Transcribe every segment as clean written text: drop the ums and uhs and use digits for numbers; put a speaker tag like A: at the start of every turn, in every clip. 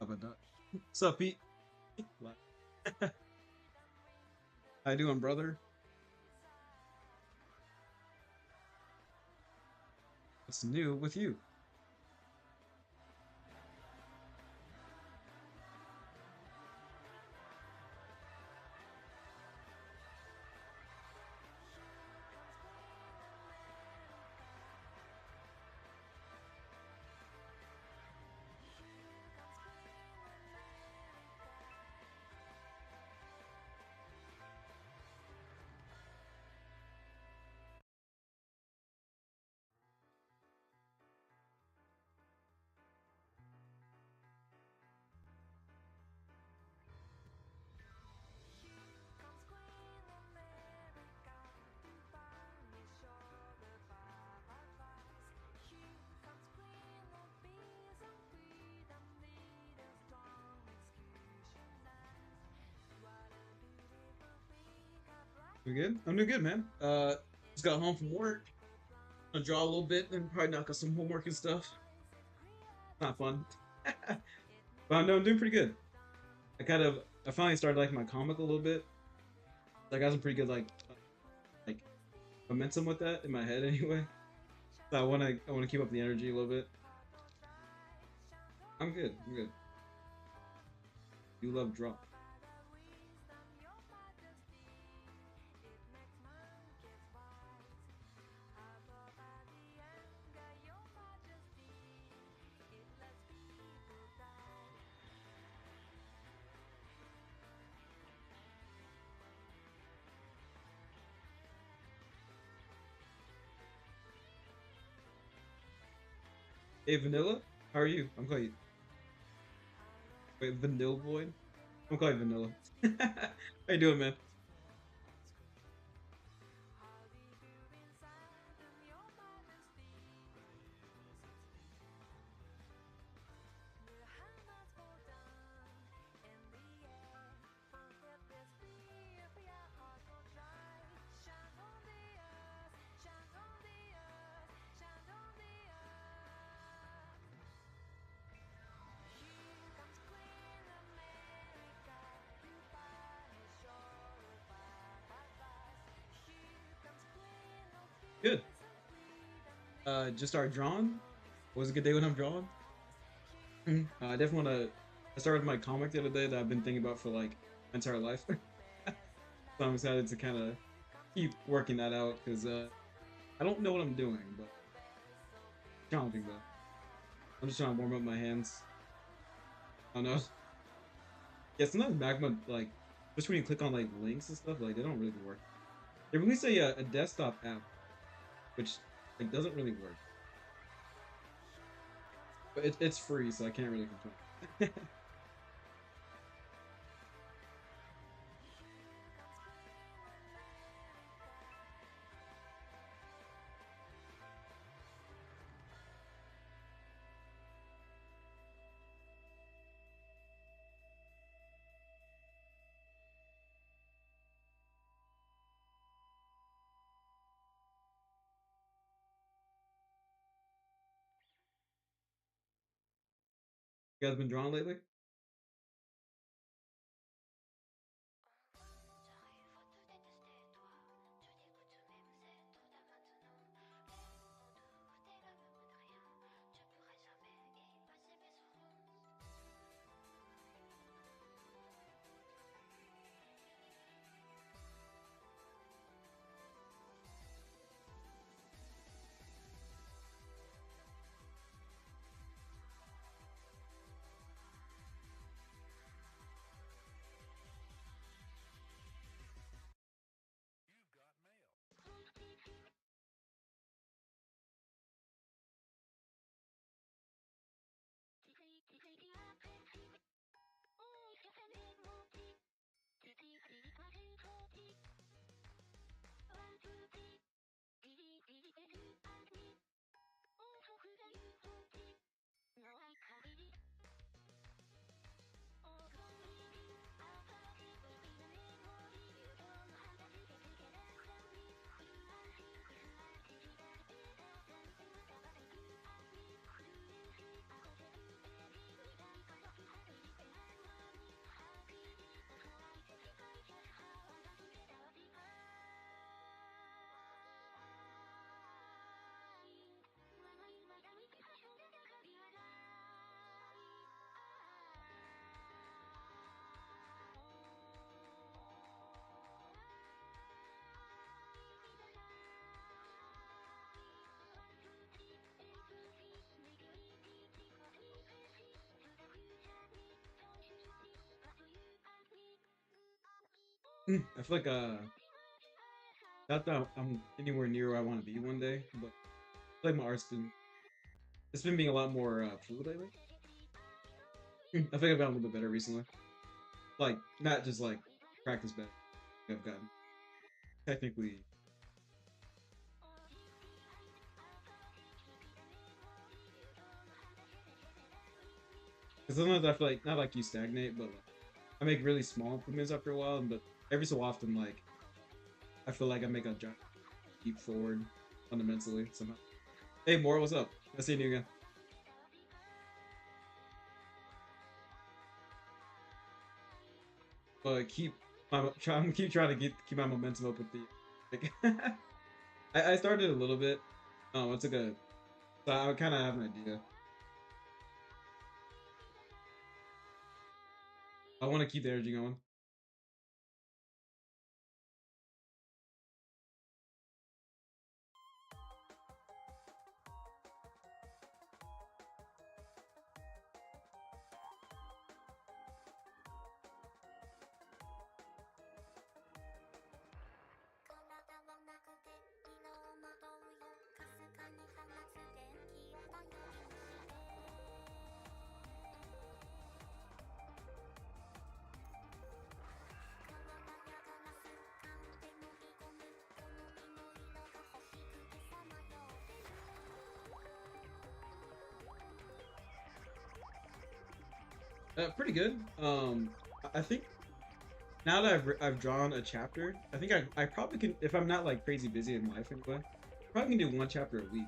A: about that. What's up, Pete? How you doing, brother? What's new with you? We good? I'm doing good, man. Just got home from work. Gonna draw a little bit and probably knock out some homework and stuff. Not fun. But no, I'm doing pretty good. I finally started liking my comic a little bit. I got some pretty good like momentum with that in my head anyway. So I wanna keep up the energy a little bit. I'm good. I'm good. You love draw. Hey Vanilla, how are you? I'm calling you. Wait, Vanilla Boy? I'm calling you Vanilla. How you doing, man? Good. Just started drawing. Was a good day when I'm drawing. I definitely want to. I started my comic the other day that I've been thinking about for like my entire life. So I'm excited to kind of keep working that out because I don't know what I'm doing, but challenging though. I'm just trying to warm up my hands. I don't know. Yeah, sometimes Magma like just when you click on like links and stuff, like they don't really work. They released a desktop app which like doesn't really work, but it's free, so I can't really complain. You guys been drawing lately? I feel like not that I'm anywhere near where I want to be one day, but I feel like my art's been it's been being a lot more fluid lately. I think I've gotten a little bit better recently. Like not just like practice better. I've gotten technically because sometimes I feel like not like you stagnate, but like I make really small improvements after a while, but every so often like I feel like I make a giant leap forward fundamentally somehow. Hey, Mora, what's up? Nice seeing you again. But keep trying to keep my momentum up with the. Like, I started a little bit. I took a. So I kind of have an idea. I want to keep the energy going. Pretty good. I think now that I've drawn a chapter, I think I probably can if I'm not like crazy busy in life anyway. Probably can do one chapter a week.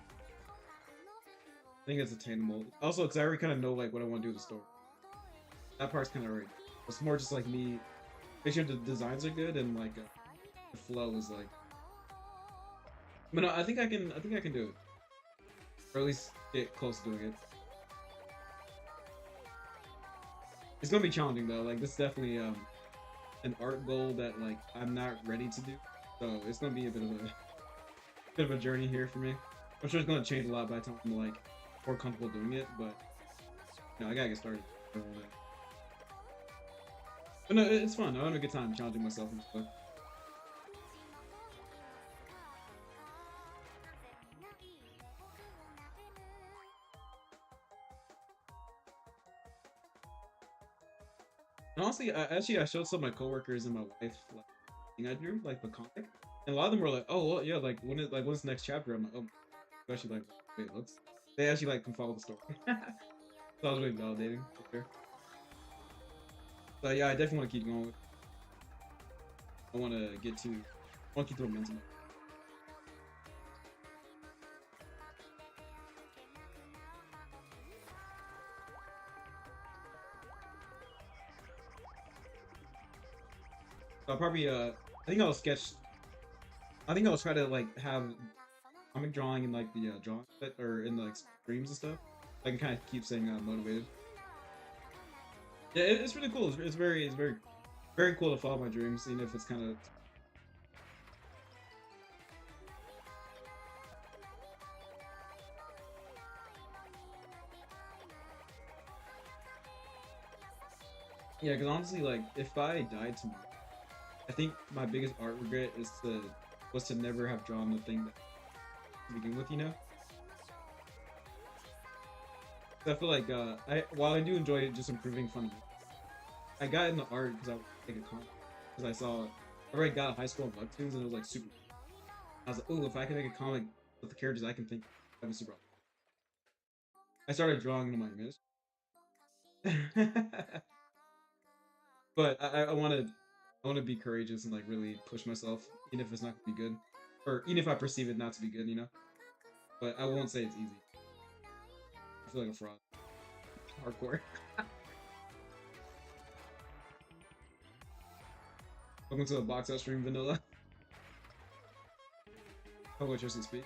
A: I think it's attainable. Also, because I already kind of know like what I want to do with the story. That part's kind of already. It's more just like me make sure the designs are good and like the flow is like. But no, I think I can. I think I can do it, or at least get close to doing it. It's gonna be challenging though. Like this is definitely an art goal that like I'm not ready to do. So it's gonna be a bit of a journey here for me. I'm sure it's gonna change a lot by the time I'm like more comfortable doing it, but you know, I gotta get started. But no, it's fun. I'm having a good time challenging myself and stuff. And honestly, I showed some of my coworkers and my wife like thing I drew, like the comic, and a lot of them were like, "Oh, well, yeah, like when's the next chapter?" I'm like, "Oh, actually like wait, it looks." They actually like can follow the story. So that was really validating for sure. So yeah, I definitely want to keep going. I want to get to, I want to keep the momentum. So I'll probably I think I'll sketch. I think I'll try to like have comic drawing in like the drawing set or in the like streams and stuff. I can kind of keep staying motivated. Yeah, it's really cool. It's very very cool to follow my dreams, even if it's kind of yeah. Because honestly, like if I died tomorrow, I think my biggest art regret is to was to never have drawn the thing that to begin with. You know, 'cause I feel like I while I do enjoy just improving fundamentals, I got into art because I was like a comic because I saw I already got high school webtoons and it was like super. I was like, oh, if I can make a comic with the characters I can think, that'd be super. Awesome. I started drawing into my image. But I want to be courageous and like really push myself, even if it's not gonna be good, or even if I perceive it not to be good, you know. But I won't say it's easy. I feel like a fraud. Hardcore. Welcome to the box out stream, Vanilla. How about Jesse speak?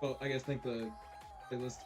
A: Well, I guess thank the playlist.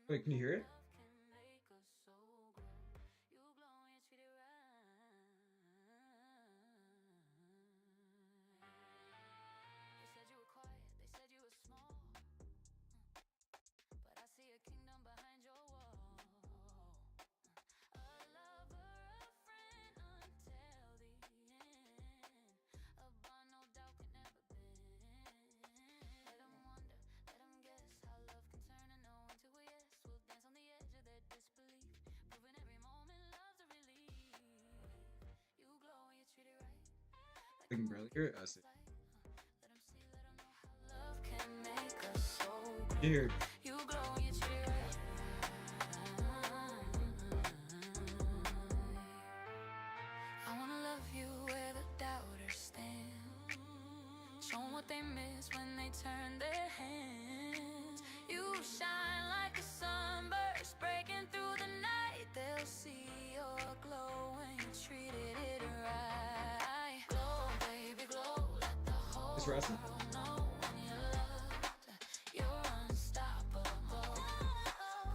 A: Wait, can you hear it? I can barely hear it. I see. You hear it?
B: I wanna love you where the doubters stand. Show 'em what they miss when they turn their hands. You shine like a sunburst breaking through the night. They'll see your glow when you treated it right. Glow, baby, glow, let the whole
A: It's wrestling.
B: world know when you're loved. You're unstoppable.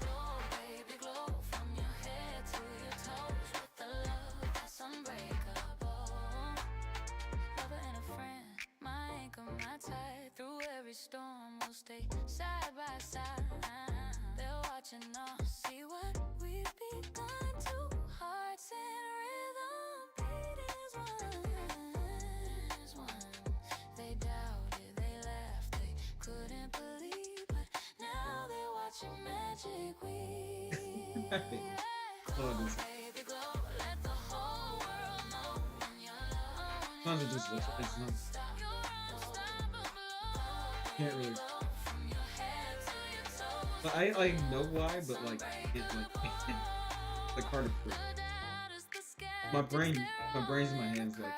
B: Glow, baby, glow from your head to your toes with the love that's unbreakable. Lover and a friend, my anchor, my tide. Through every storm, we'll stay side by side. They're watching us, see what we've begun. Two hearts in rhythm, beat is one. They doubted, they laughed, they couldn't believe, but now they're watching magic weave.
A: Oh, this
B: Baby, glow, let the whole world know when you're loved.
A: sounds are just it's not. Can't really. But I like know why, but like it's like hard to prove. My brain's in my hands like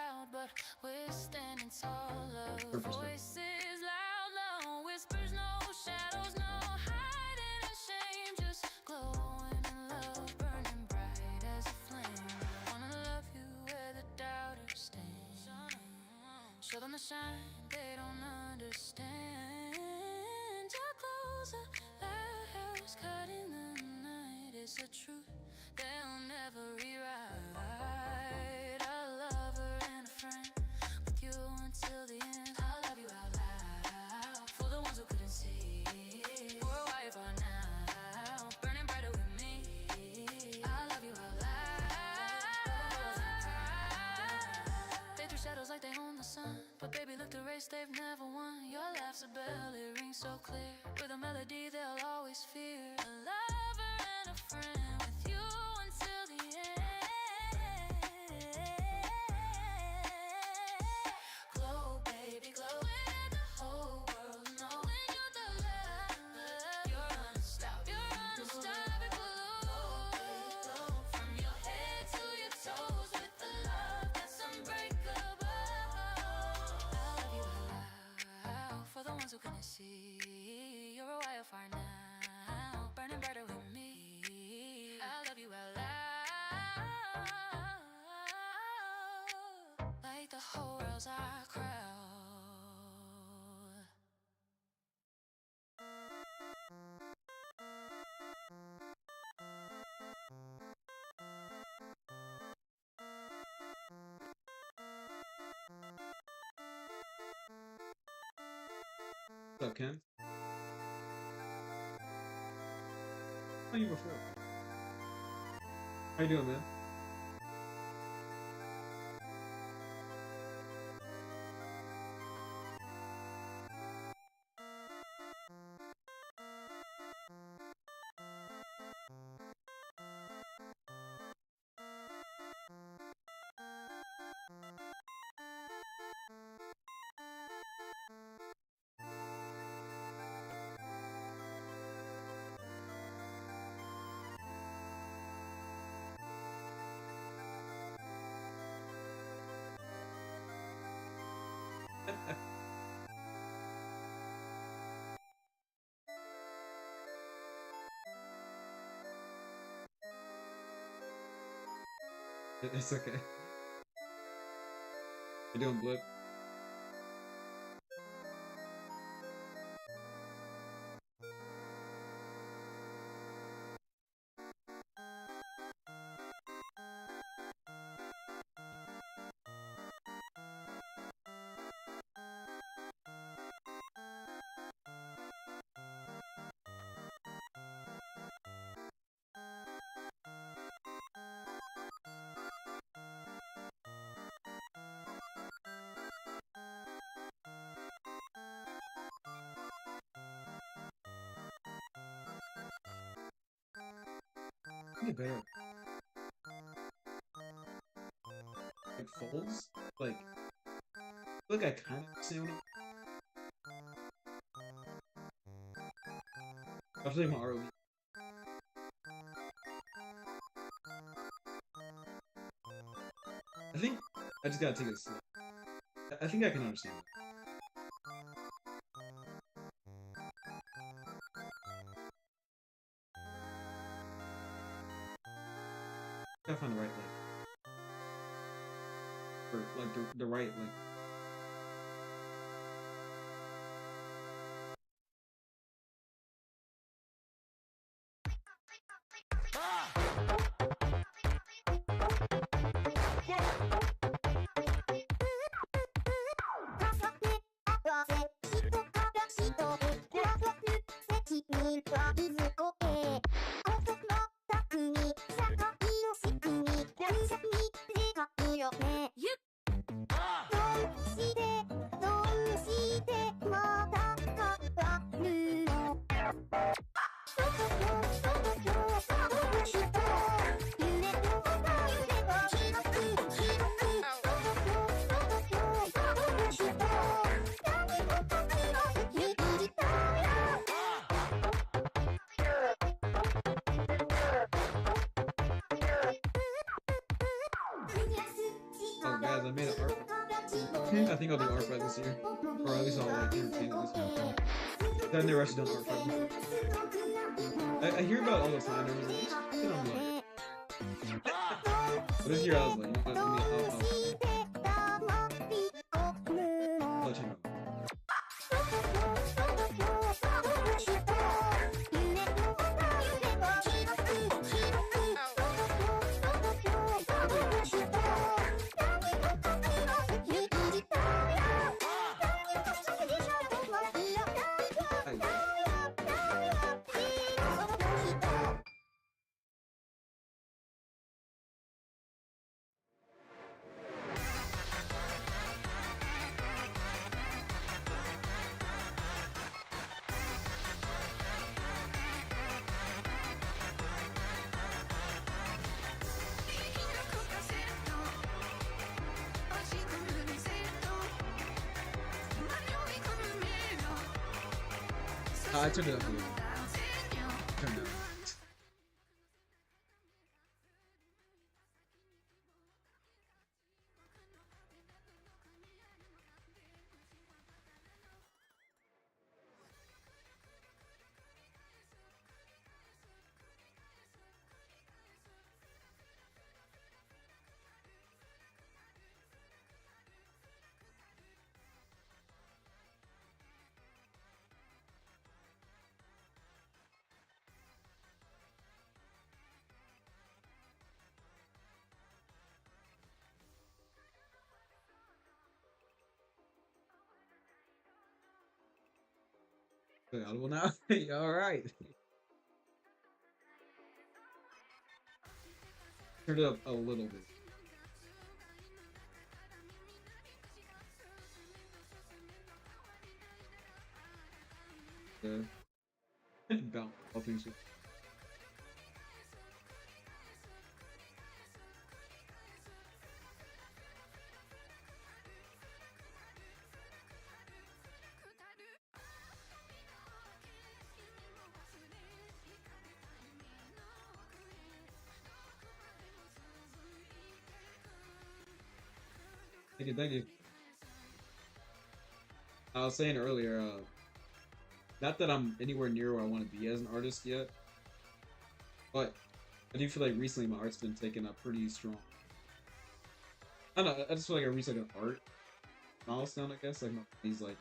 A: per perspective.
B: Show them the shine, they don't understand. Your clothes are lighthouse cut in the night. It's the truth they'll never rewrite. A lover and a friend, with you until the end. I love you out loud for the ones who couldn't see. We're a wife are now, burning brighter with me. I love you out loud. They threw shadows like they own the sun, but baby, look, the race they've never won. Your laugh's a bell, it rings so clear. With a melody they'll always fear. A lover and a friend, with you until the end. Glow, baby, glow, let the whole world know when you're the love. You're unstoppable. You're unstoppable. Glow, from your head to your toes with the love that's unbreakable. I love you out loud for the ones who couldn't see. You're a wildfire now, burning brighter with me. I love you out loud, like the whole world's our crowd.
A: What's up, Ken? How you before? How you doing, man? It's okay. You're doing blip. Get better. Like folds? Like I kind of understand what I'm saying. My ROV. I think I just gotta take it slow. I think I can understand it. Gotta find the right or like the right Oh guys, I made an art. I think I'll do art fight this year, or at least I'll like entertain it this year. I've never actually done art fight before. I hear about it all the time. And I'm like, but this year I was like, you know, I'll let you know. I turned it up a little. Turned it up. Audible now? All right. Turn it up a little bit. Bounce all things. Thank you, thank you. I was saying earlier, not that I'm anywhere near where I want to be as an artist yet, but I do feel like recently my art's been taking a pretty strong I don't know. I just feel like I reached like an art milestone. I guess like these like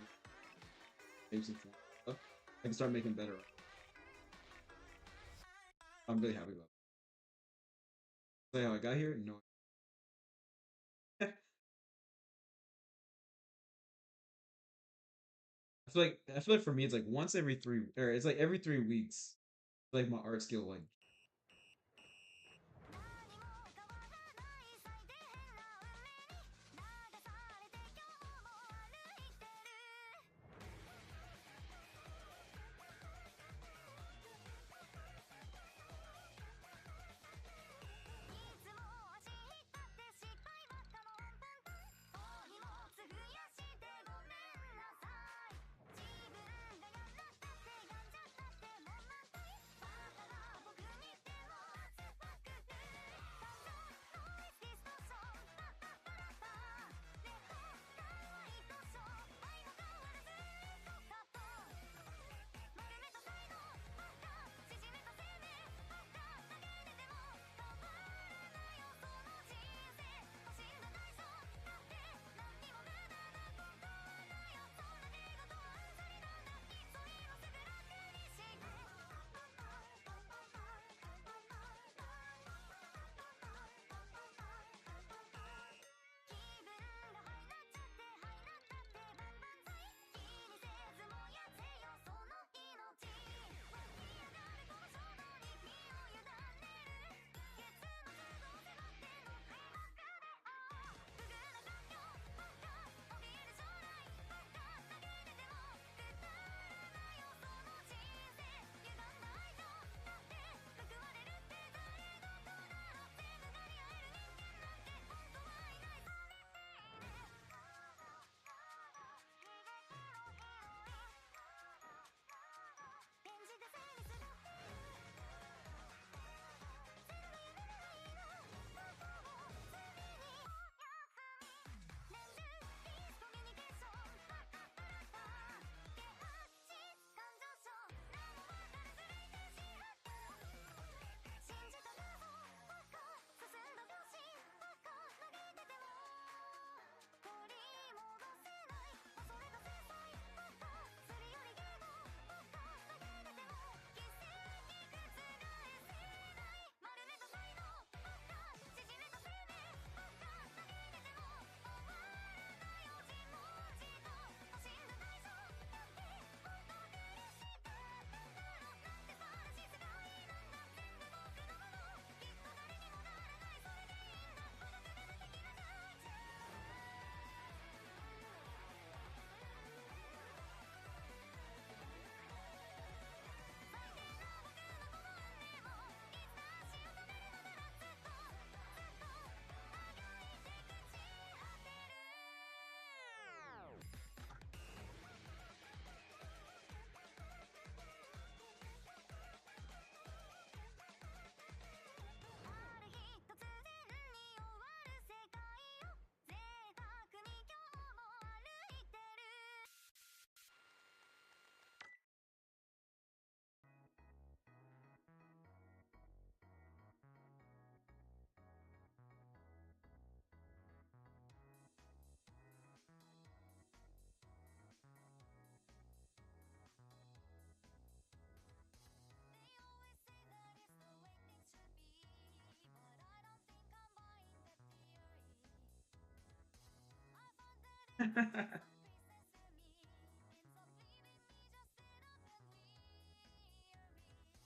A: shapes and forms and stuff. I can start making better art. I'm really happy about it. So how I got here? No. I feel like for me it's like once every three or it's like every 3 weeks. Like my art skill like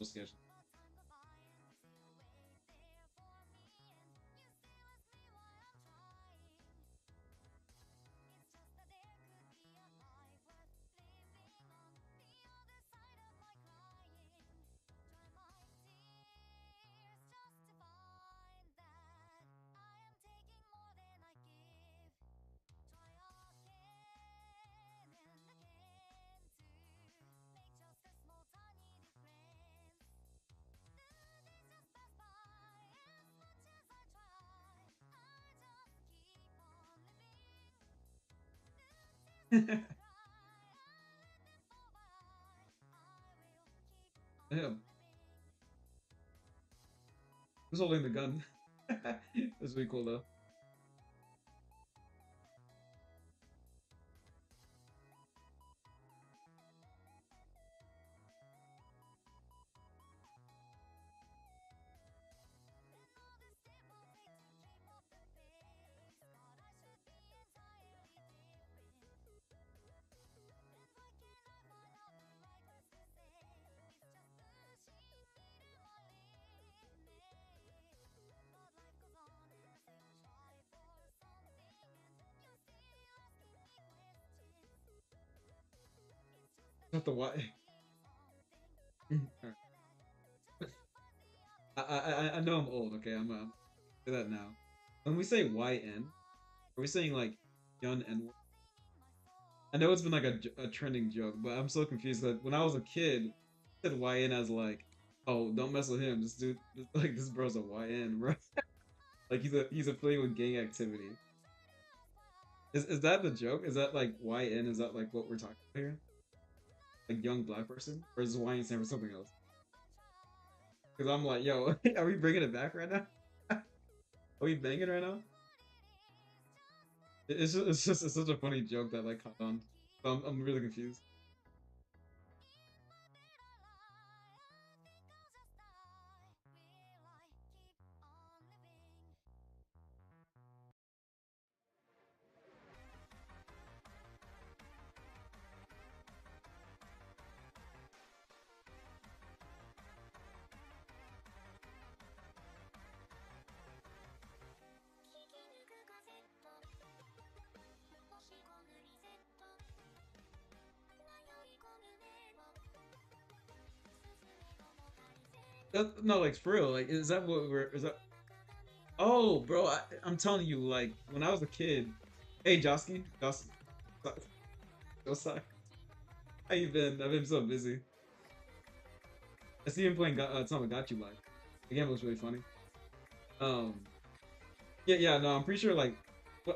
A: sketch. Yeah, who's holding the gun? That's really cool though. Not the Y. Alright. I know I'm old. Okay, I'm say that now. When we say YN, are we saying like young N? I know it's been like a trending joke, but I'm so confused that when I was a kid, I said YN as like, oh, don't mess with him. This dude, like this bro's a YN, bro. Like he's affiliated with gang activity. Is that the joke? Is that like YN? Is that like what we're talking about here? Like young black person, or is YN stand for something else? Because I'm like, yo, are we bringing it back right now? Are we banging right now? It's just it's such a funny joke that like caught on. So I'm really confused. No, like for real. Like, is that what we're? Is that? Oh, bro, I'm telling you, like when I was a kid. Hey, Josky, Josai, how you been? I've been so busy. I see him playing Tamagotchi live. The game looks really funny. Um, yeah, yeah, no, I'm pretty sure like,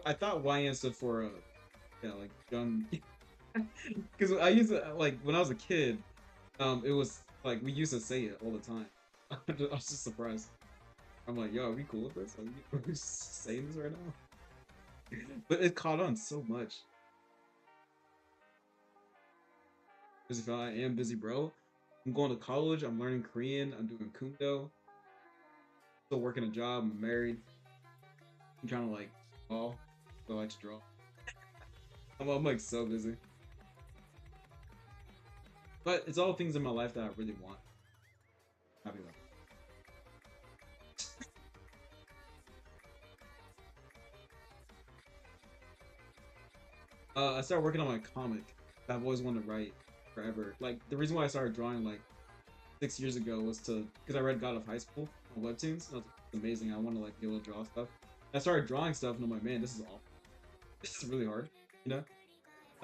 A: I thought YN stood for yeah, like young, because I used to like when I was a kid, it was like we used to say it all the time. I was just surprised. I'm like, yo, are we cool with this? Are we saying this right now? But it caught on so much. Because if I am busy, bro, I'm going to college. I'm learning Korean. I'm doing Kundo. Still working a job. I'm married. I'm trying to like draw. I like to draw. I'm like so busy. But it's all things in my life that I really want. Happy about. I started working on my comic that I've always wanted to write forever. Like the reason why I started drawing like 6 years ago was to because I read God of High School on Webtoons. And I was like, it's amazing. I want to like be able to draw stuff. I started drawing stuff, and I'm like, man, this is awful. This is really hard, you know.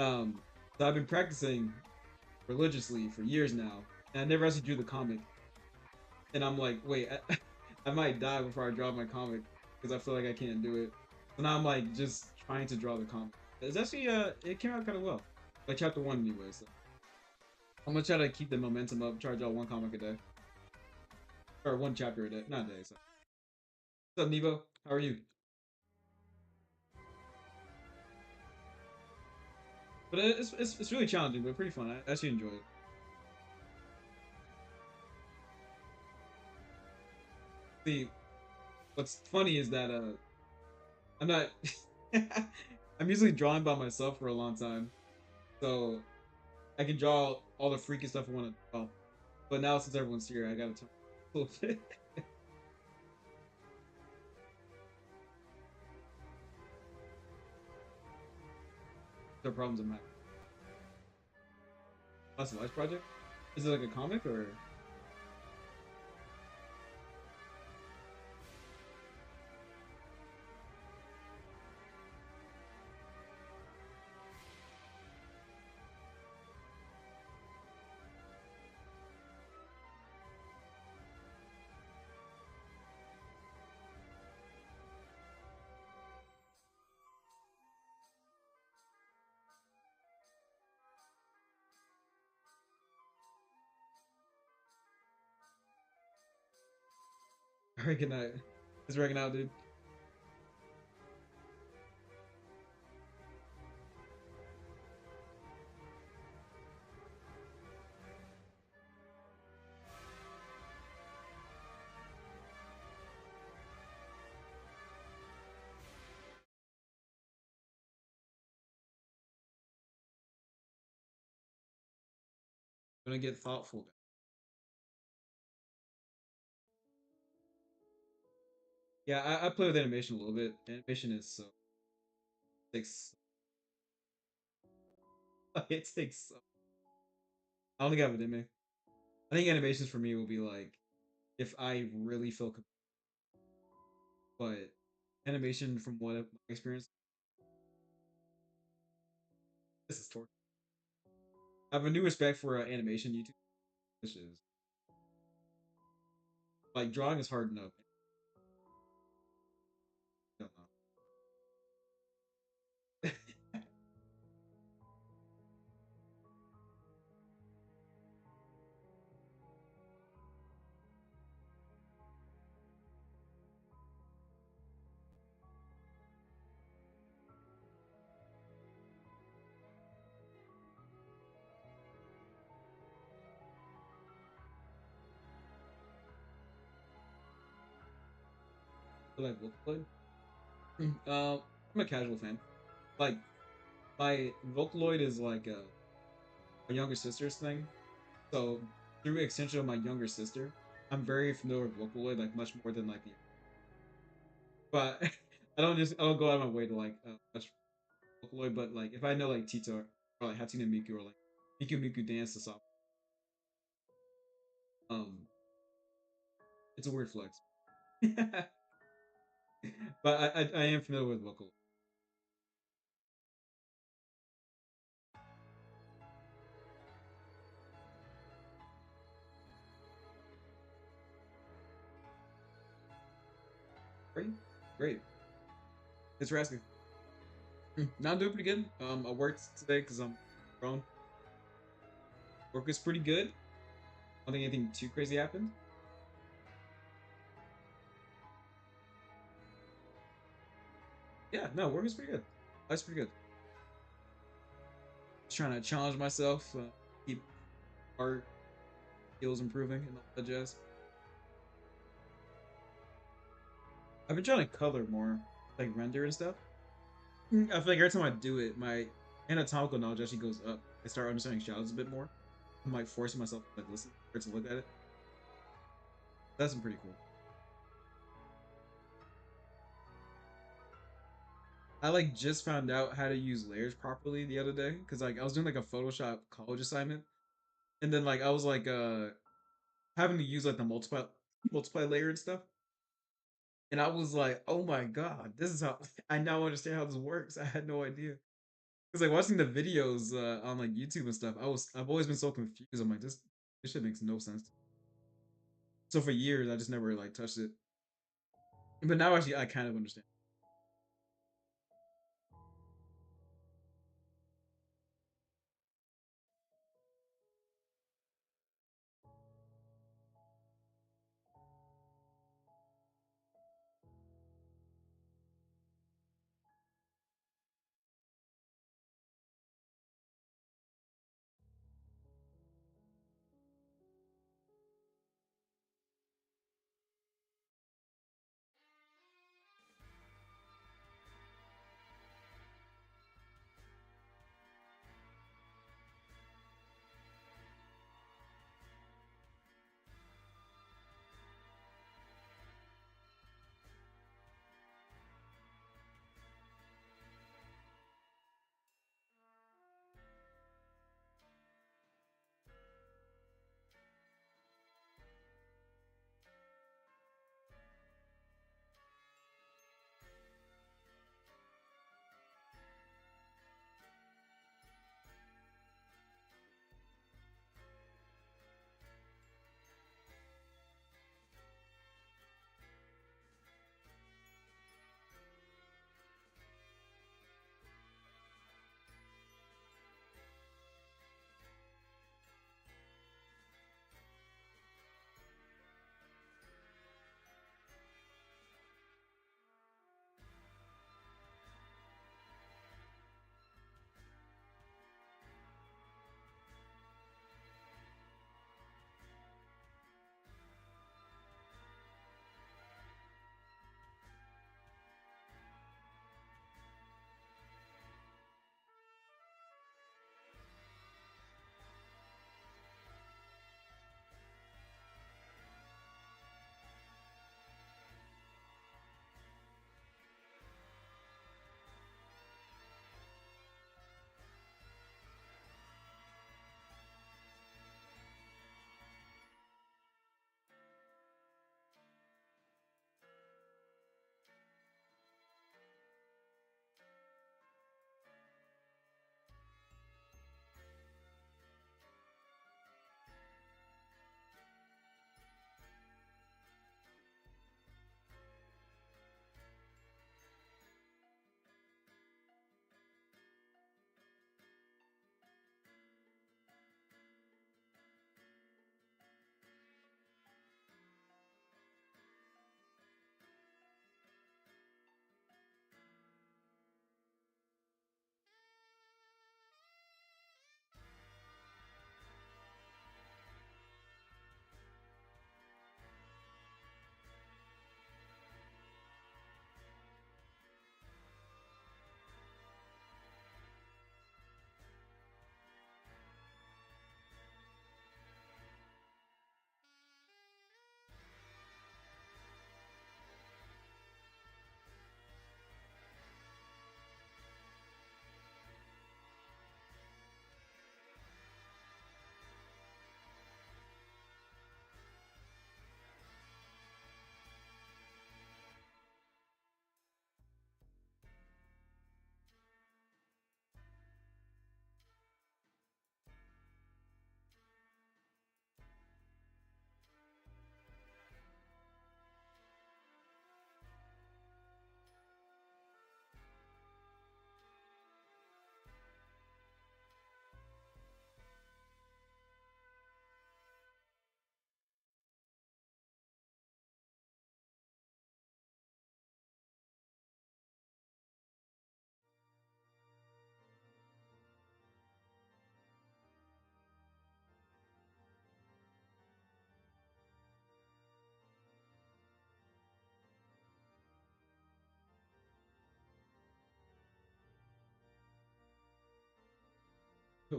A: Um, so I've been practicing religiously for years now, and I never actually drew the comic. And I'm like, wait, I might die before I draw my comic because I feel like I can't do it. So now I'm like just trying to draw the comic. It's actually it came out kind of well. Like chapter one anyway. So I'm gonna try to keep the momentum up. Try to draw one comic a day or one chapter a day, not a day. So what's up, Nevo? How are you? But it's really challenging, but pretty fun. I actually enjoy it. See, what's funny is that I'm not. I'm usually drawing by myself for a long time, so I can draw all the freaky stuff I want to draw. But now since everyone's here, I gotta talk a little bit. The problems I'm having. Lost Life Project? Is it like a comic or? All right, good night. It's working out, dude. I'm gonna get thoughtful. Yeah, I play with animation a little bit. Animation is so takes it takes so. I don't think I have it in me. I think animations for me will be like if I really feel, but animation from what my experience, this is torture. I have a new respect for animation YouTube, which is like drawing is hard enough. I don't know. I like Vocaloid. I'm a casual fan. Like my Vocaloid is like a younger sister's thing. So through extension of my younger sister, I'm very familiar with Vocaloid, like much more than like the. But I don't go out of my way to like watch Vocaloid. But like if I know like Tito or like Hatsune Miku or like Miku Miku Dance to Stop, um, it's a weird flex. But I am familiar with Vocaloid. Great, great. Thanks for asking. Now I'm doing pretty good. I worked today because I'm grown. Work was pretty good. I don't think anything too crazy happened. Yeah, no, work was pretty good. That's pretty good. Just trying to challenge myself, keep art skills improving and all that jazz. I've been trying to color more, like render and stuff. I feel like every time I do it, my anatomical knowledge actually goes up. I start understanding shadows a bit more. I'm like forcing myself to like listen or to look at it. That's been pretty cool. I like just found out how to use layers properly the other day because like I was doing like a Photoshop college assignment, and then like I was like having to use like the multiply layer and stuff, and I was like, oh my god, this is how I now understand how this works. I had no idea. Because like watching the videos on like YouTube and stuff, I've always been so confused. I'm like, this shit makes no sense. So for years, I just never like touched it. But now actually, I kind of understand.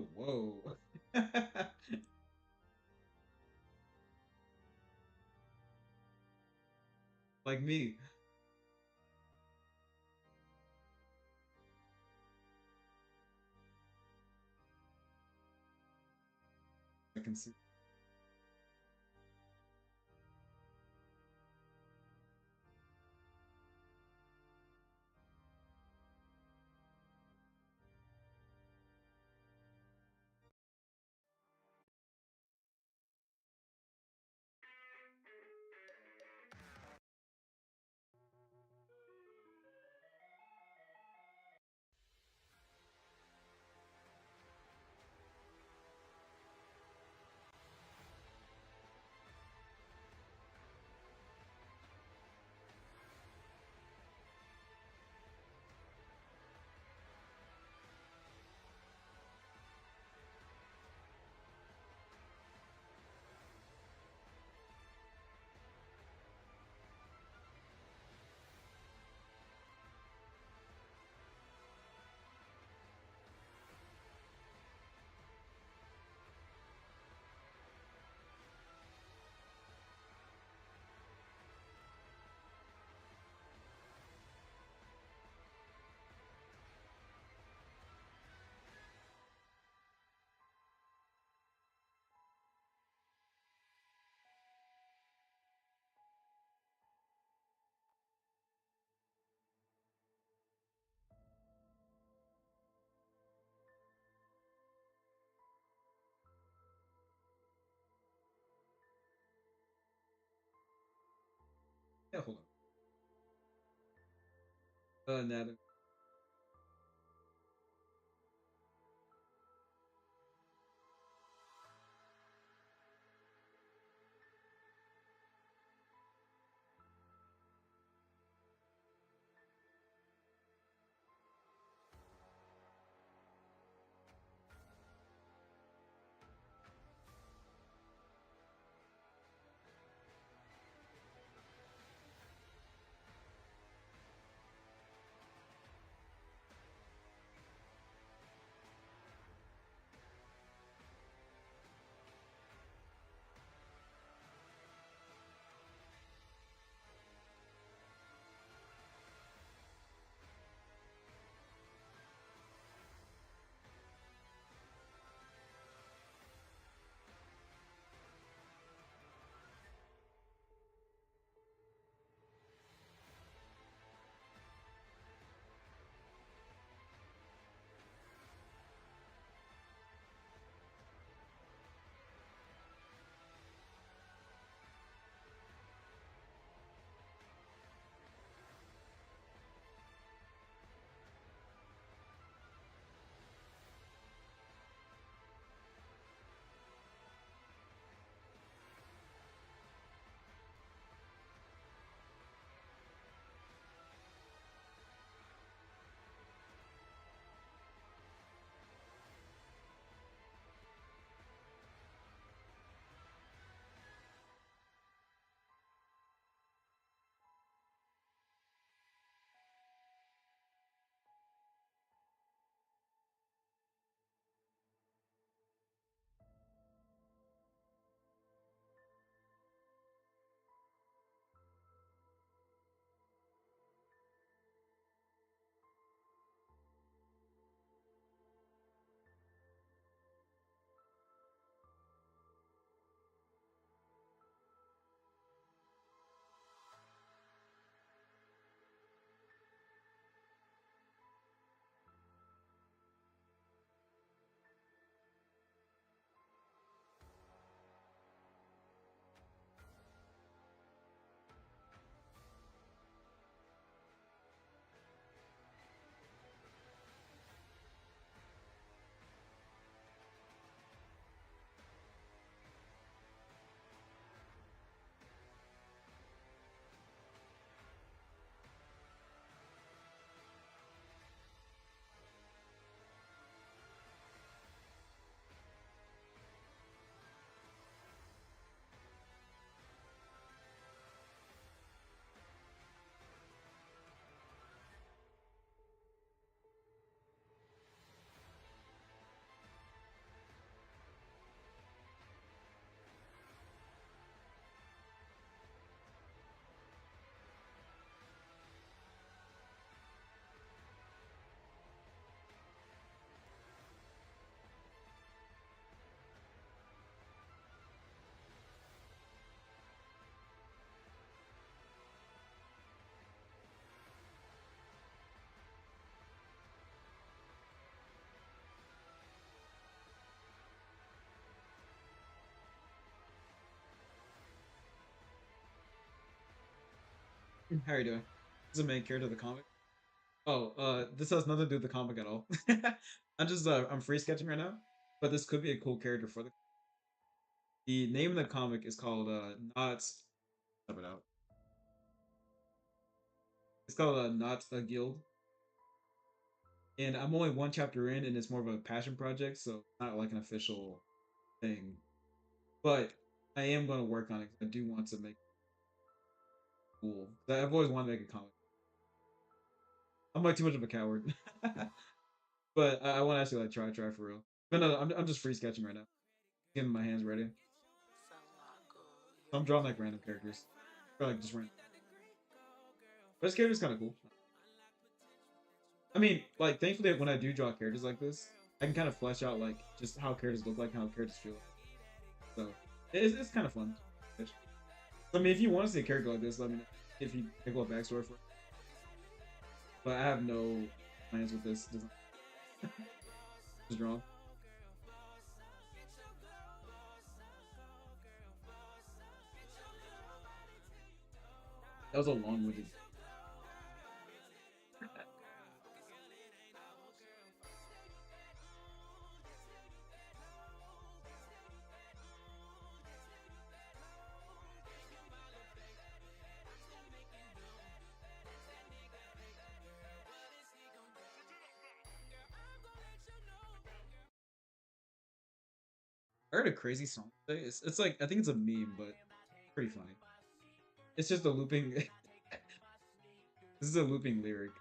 A: Whoa. Like me. I can see. Yeah, hold on. Nada. How are you doing? This is the main character of the comic. Oh, this has nothing to do with the comic at all. I'm free sketching right now, but this could be a cool character for the name of the comic is called not stop it out. It's called Not a Guild, and I'm only one chapter in, and it's more of a passion project, so it's not like an official thing. But I am going to work on it. I do want to make it cool. I've always wanted to make a comic. I'm like too much of a coward, but I want to actually like try for real. But no, I'm just free sketching right now, getting my hands ready. So I'm drawing like random characters, or like just random. But this character's kind of cool. I mean, like thankfully when I do draw characters like this, I can kind of flesh out like just how characters look like, how characters feel. So it's kind of fun. So, I mean, if you want to see a character like this, let me know if you pick up backstory for it. But I have no plans with this design. Just drawn. That was a long-winded. I heard a crazy song today. It's like I think it's a meme, but pretty funny. It's just a looping. This is a looping lyric.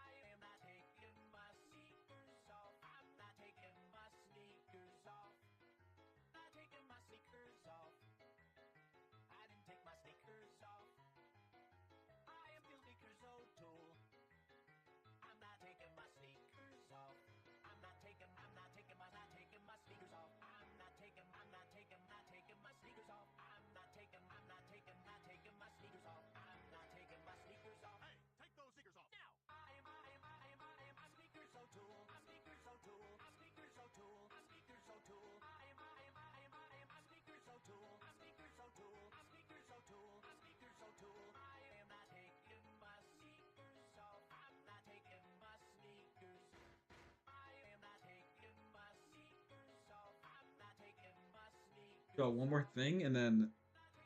A: Got one more thing, and then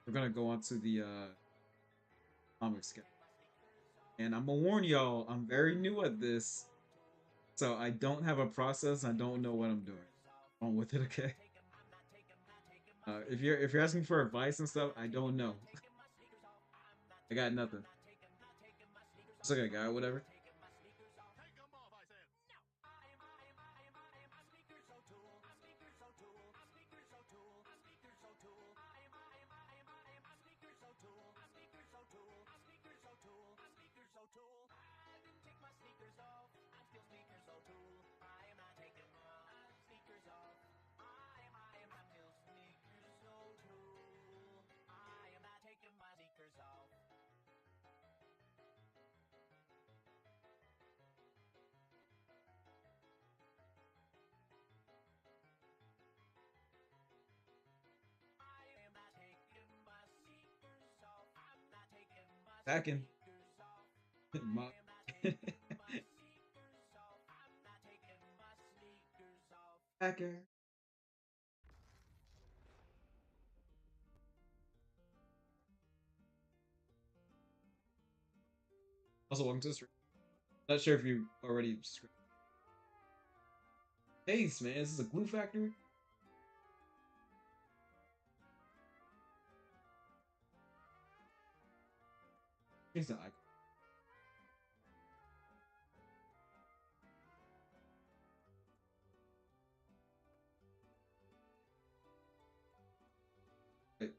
A: we're gonna go on to the comic sketch. And I'm gonna warn y'all, I'm very new at this, so I don't have a process. I don't know what I'm doing. On with it, okay? If you're asking for advice and stuff, I don't know. I got nothing. Just like a guy, or whatever. Packing. Hacker. Also, welcome to the stream. Not sure if you already. Thanks, man. This is a glue factory. He's not. Wait,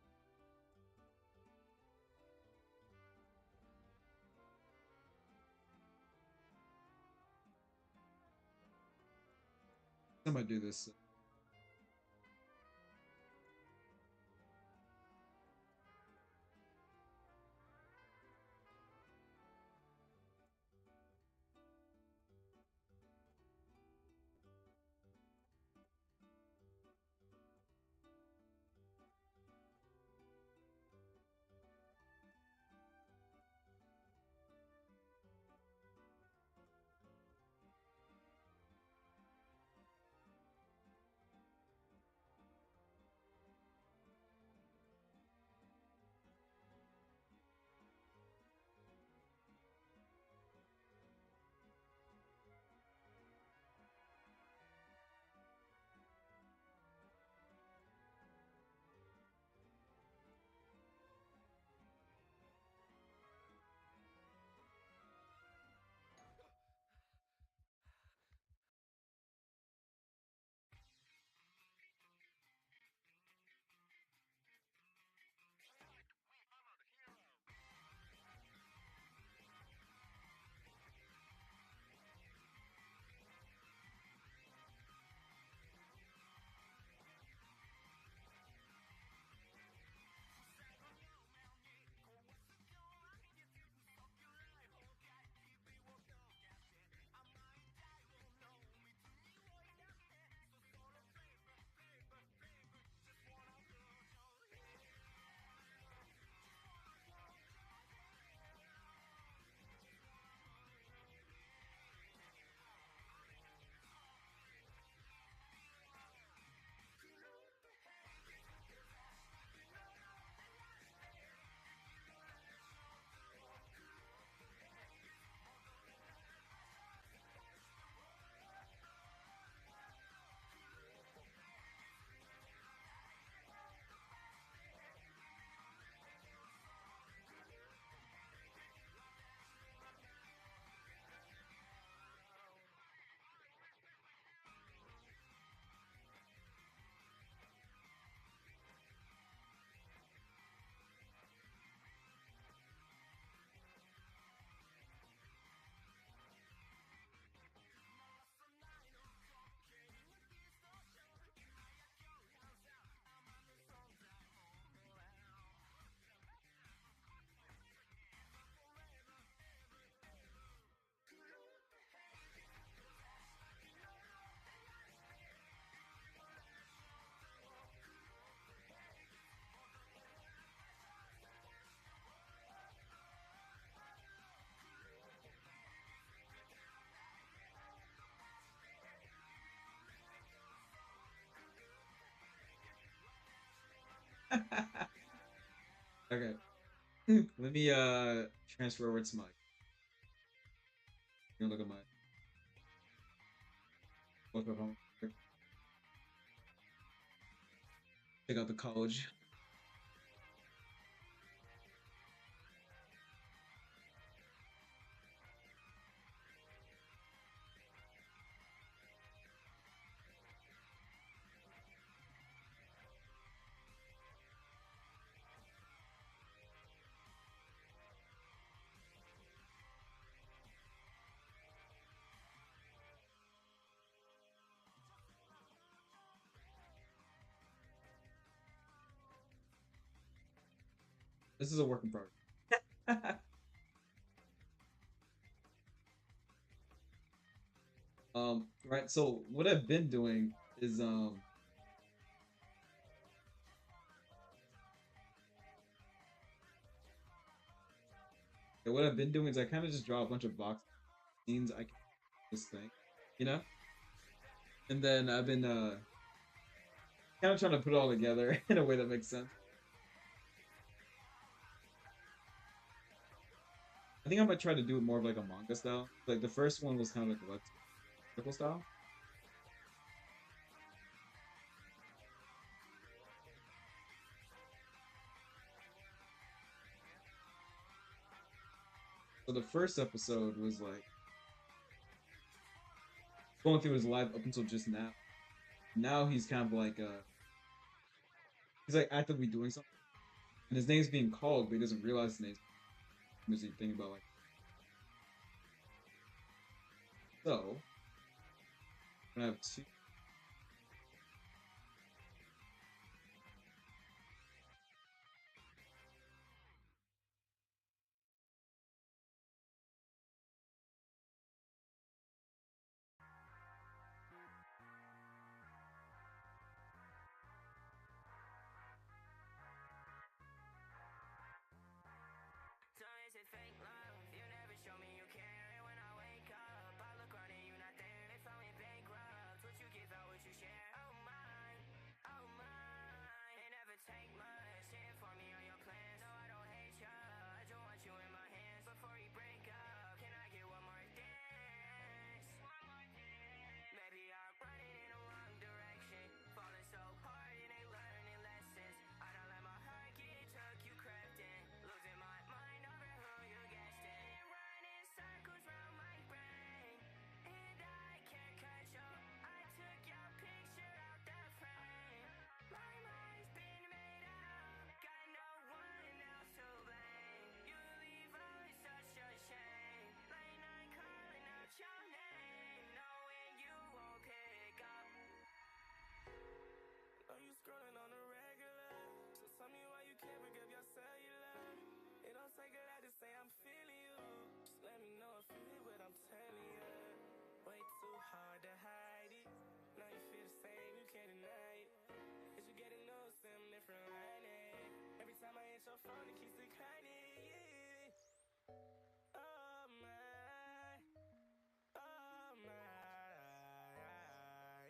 A: somebody do this. Okay. Let me transfer over to my look at my what's my phone. Check out the college. This is a work in progress. Right. So what I've been doing is what I've been doing is I kind of just draw a bunch of box scenes I can this thing, you know, and then I've been kind of trying to put it all together in a way that makes sense. I think I might try to do it more of like a manga style. Like the first one was kind of like a web style. So the first episode was like going through his life up until just now. Now he's kind of like he's like actively doing something, and his name's being called, but he doesn't realize his name's. There's a thing about like so. I have two.
B: Tell me, is it fake love? You never show me you care. And when I wake up, I look around and you're not there. If I'm in bankrupt, what you give out, what you share? Oh my, oh my. It never take much to inform me on your plans. No, I don't hate ya. I just want you in my hands before we break up. Can I get one more dance? Maybe I'm running in the wrong direction, falling so hard and ain't learning lessons. I don't let my heart get took, you crept in, losing my mind over who you guessed it. Running circles round my brain, and I can't control. I took your picture out the frame. My mind's been made up, got no one else to blame. You leave us such a shame. Late night calling out your name, knowing you won't pick up. Are you scrolling on the regular? So tell me why you can't pick up your cellular. It don't take a lot to say I'm feeling you. Just let me know if you hear what I'm telling you. Way too hard to hide it. Now you feel the same, you can't deny it. Is you getting no sim different lining? Every time I hit your phone, it keeps declining. Yeah. Oh my, oh my,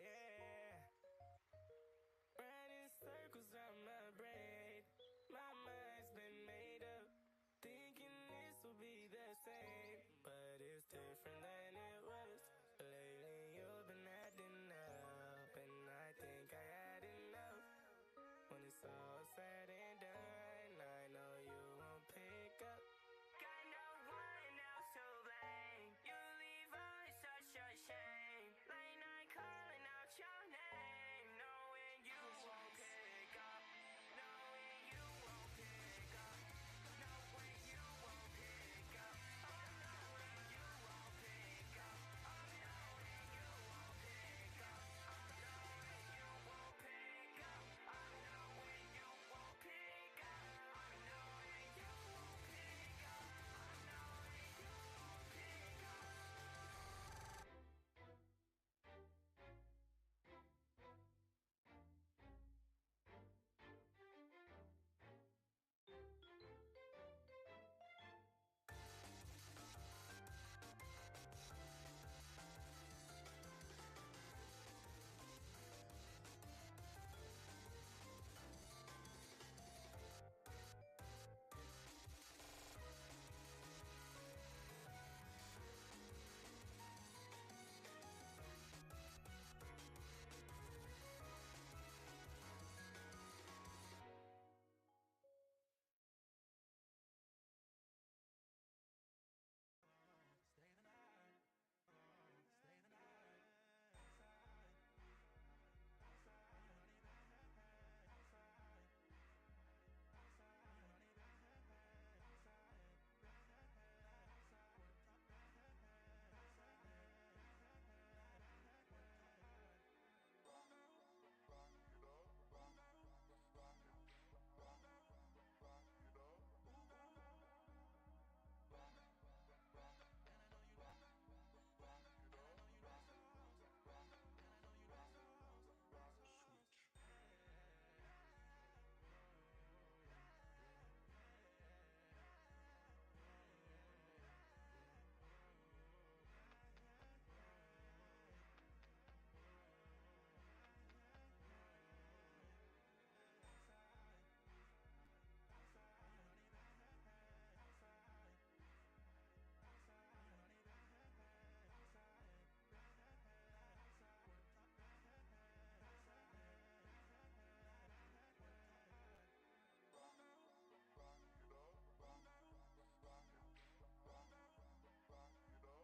B: yeah. Running circles around my brain. My mind's been made up, thinking this will be the same, but it's different than it was. Lately you've been acting up, and I think I had enough. When it's all said and done, I know you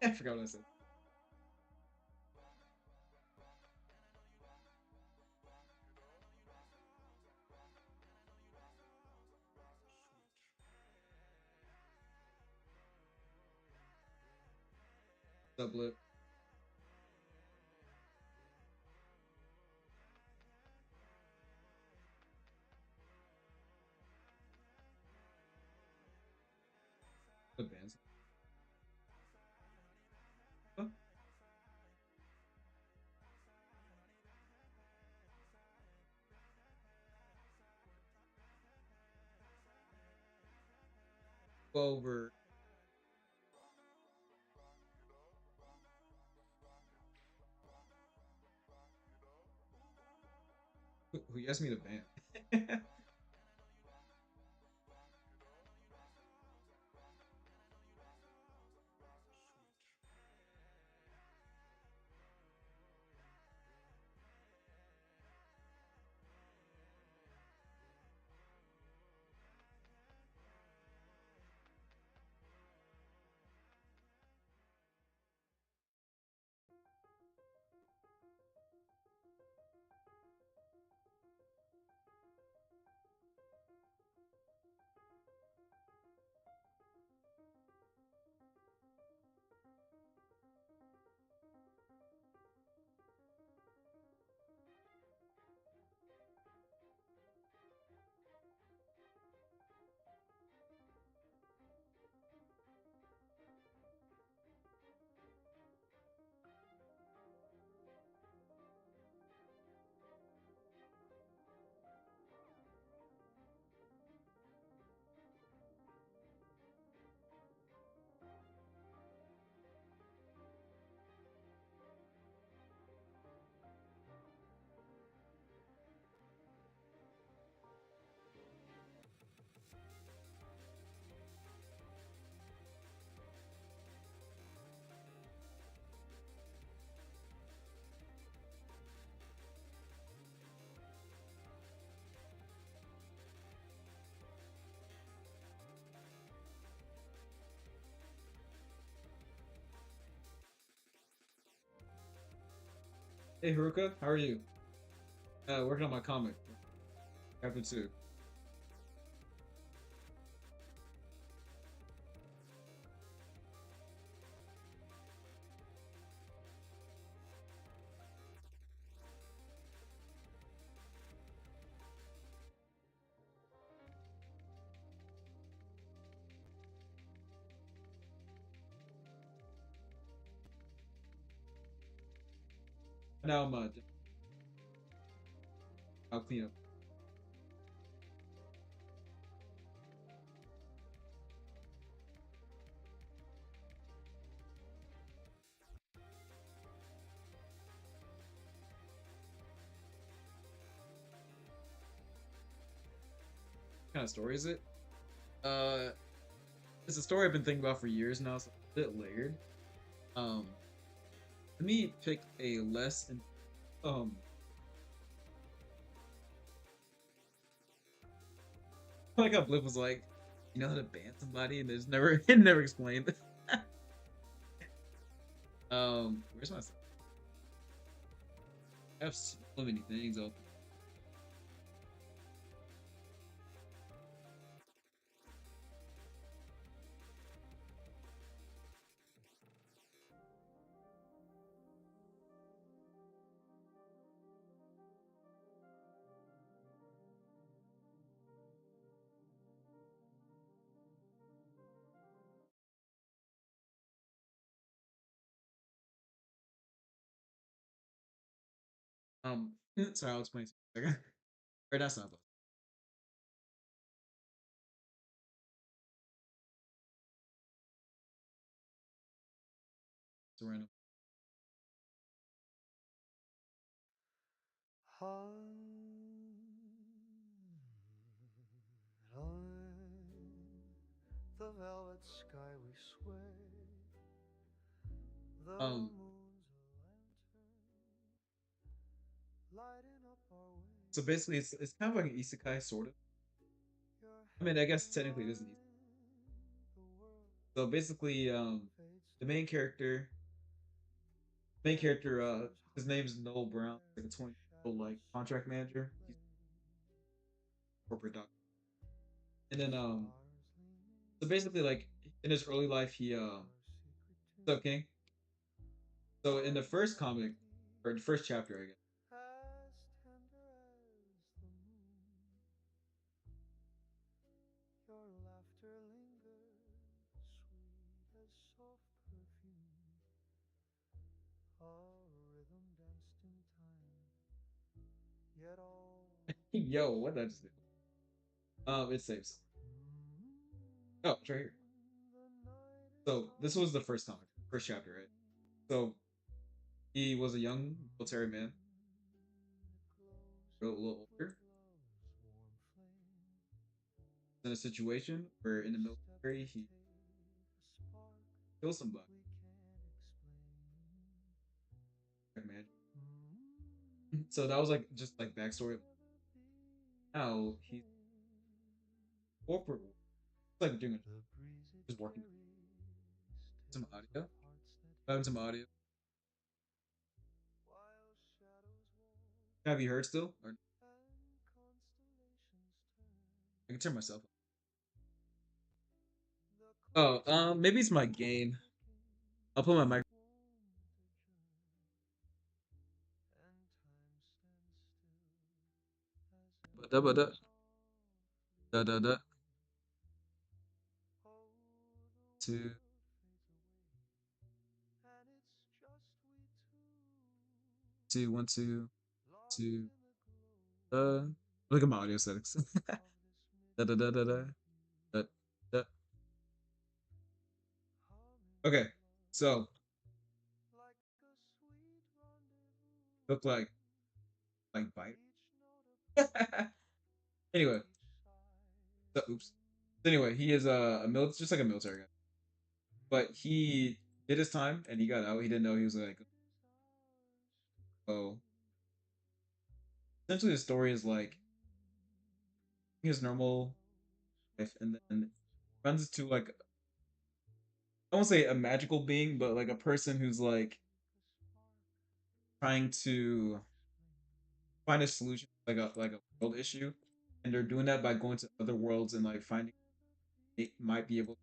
A: I forgot what I said. What's up, Lip? The bands. Huh? Go over. Who asked me to ban? Hey, Haruka, how are you? Working on my comic. Chapter 2. Now I'll clean up. What kind of story is it? Uh, it's a story I've been thinking about for years now. So it's a bit layered. Um, Let me pick a less um. Like how Blip was like, you know how to ban somebody, and there's never it never explained. Where's my? I have so many things open. Sorry, I'll explain. Second. Or that's not. It's a random.
C: On the velvet sky we sway, the
A: Um,
C: moon's a lantern lighting up our way.
A: so basically, it's kind of like an isekai, sort of.
C: Your
A: I mean, I guess
C: hand in
A: technically it isn't.
C: mine, the world
A: So basically,
C: fades
A: the main character, his name's Noel Brown, like a 20-year-old like contract manager. He's corporate doc, and then so basically like in his early life, so king. So in the first comic or the first chapter, I guess,
C: as tender as the moon. Your laughter lingers, sweet as soft perfume. A rhythm danced in time, yet all
A: yo,
C: too
A: what that just
C: soon.
A: do? It saves.
C: Mm,
A: Oh, it's right here.
C: the night is
A: So this was the
C: hard
A: first comic,
C: to
A: first chapter, right?
C: climb.
A: So he was a young military man,
C: It glows
A: a little
C: with
A: older,
C: love's warm flame.
A: in a situation where in the
C: Step
A: military
C: to
A: he
C: take a spark
A: kills somebody.
C: we can't explain.
A: Man. So that was like
C: We'll
A: just like backstory.
C: never be
A: Now
C: the
A: he's
C: same.
A: corporate, like doing
C: The breeze it
A: just working
C: carries
A: some
C: tales of
A: audio,
C: hearts that
A: having some
C: heal,
A: audio.
C: while shadows walk
A: Have you heard still? Or
C: and constellations turn.
A: I can turn myself.
C: The
A: Oh,
C: clouds hide
A: maybe it's my
C: behind
A: gain.
C: the king
A: I'll put my
C: who
A: mic.
C: won't adjourn, and time stands still as
A: Da da
C: emptiness
A: da
C: softly
A: da da.
C: moans. Oh, the
A: Two,
C: world fades away, and it's just we
A: two,
C: two,
A: one, two,
C: lost
A: two.
C: in the glow
A: Uh, look at my audio settings.
C: of this
A: Da da da da da.
C: midnight view,
A: Da, da.
C: humming
A: Okay,
C: love
A: so
C: like a sweet rendezvous.
A: look like bite.
C: Each note a promise,
A: Anyway,
C: each sigh
A: so,
C: a
A: oops.
C: dream.
A: Anyway, he is just like a military guy, but he did his time and he got out. He didn't know he was like,
C: It is ours to
A: oh.
C: claim.
A: Essentially, the story is like his normal
C: Glows
A: life,
C: with
A: and then
C: love's warm
A: runs into like
C: flame.
A: I won't say a magical being, but like a person who's like
C: Take a spark
A: trying
C: we
A: to
C: can't explain.
A: find a solution like a world issue, and they're doing that by going to other worlds and like
C: We'll
A: finding
C: never
A: it
C: be
A: might be able to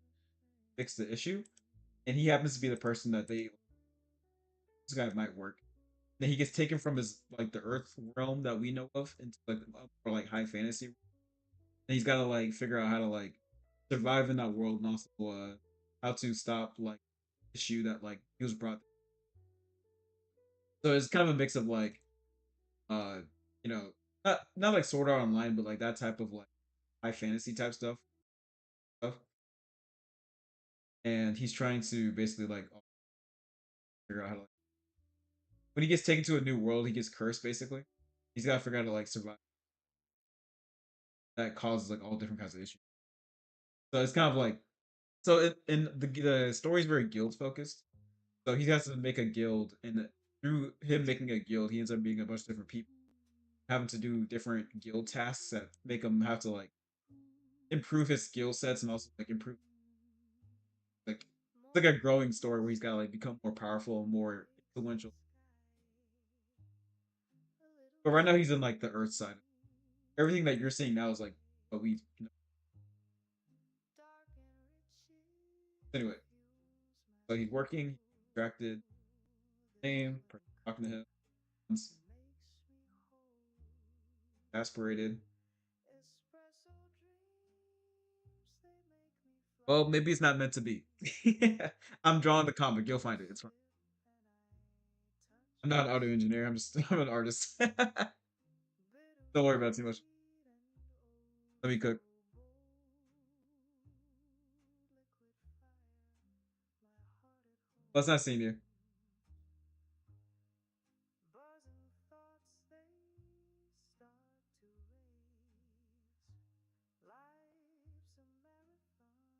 C: the
A: fix the
C: same.
A: issue. And he happens to be the person that this guy might work. Then he gets taken from his like the Earth realm that we know of into like a more like high fantasy. And he's got to like figure out how to like survive in that world and also how to stop like issue that like he was brought. So it's kind of a mix of like uh you know not like Sword Art Online, but like that type of like high fantasy type stuff. And he's trying to basically like figure out how to like, when he gets taken to a new world, he gets cursed basically. He's got to figure out how to like survive. That causes like all different kinds of issues. So it's kind of like so in the story is very guild focused. So he has to make a guild, and through him making a guild, he ends up being a bunch of different people having to do different guild tasks that make him have to like improve his skill sets and also like improve like it's like a growing story where he's got to like become more powerful, more influential. But right now he's in like the Earth side. Everything that you're seeing now is like what we know. Anyway, so he's working, he's distracted, name, talking to him, aspirated. Well, maybe it's not meant to be. I'm drawing the comic. You'll find it. It's fine. I'm not an audio engineer. I'm just I'm an artist. Don't worry about it too much. Let me cook. Let's not see you.
C: Buzzing thoughts, they start to race. Life's a marathon, not a chase.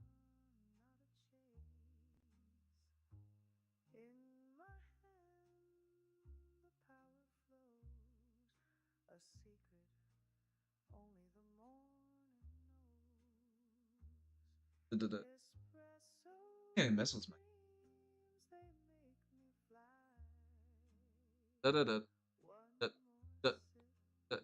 C: In my hand, the power flows. A secret only the morning knows. Espresso
A: Yeah, mess with my. Da da da da da da.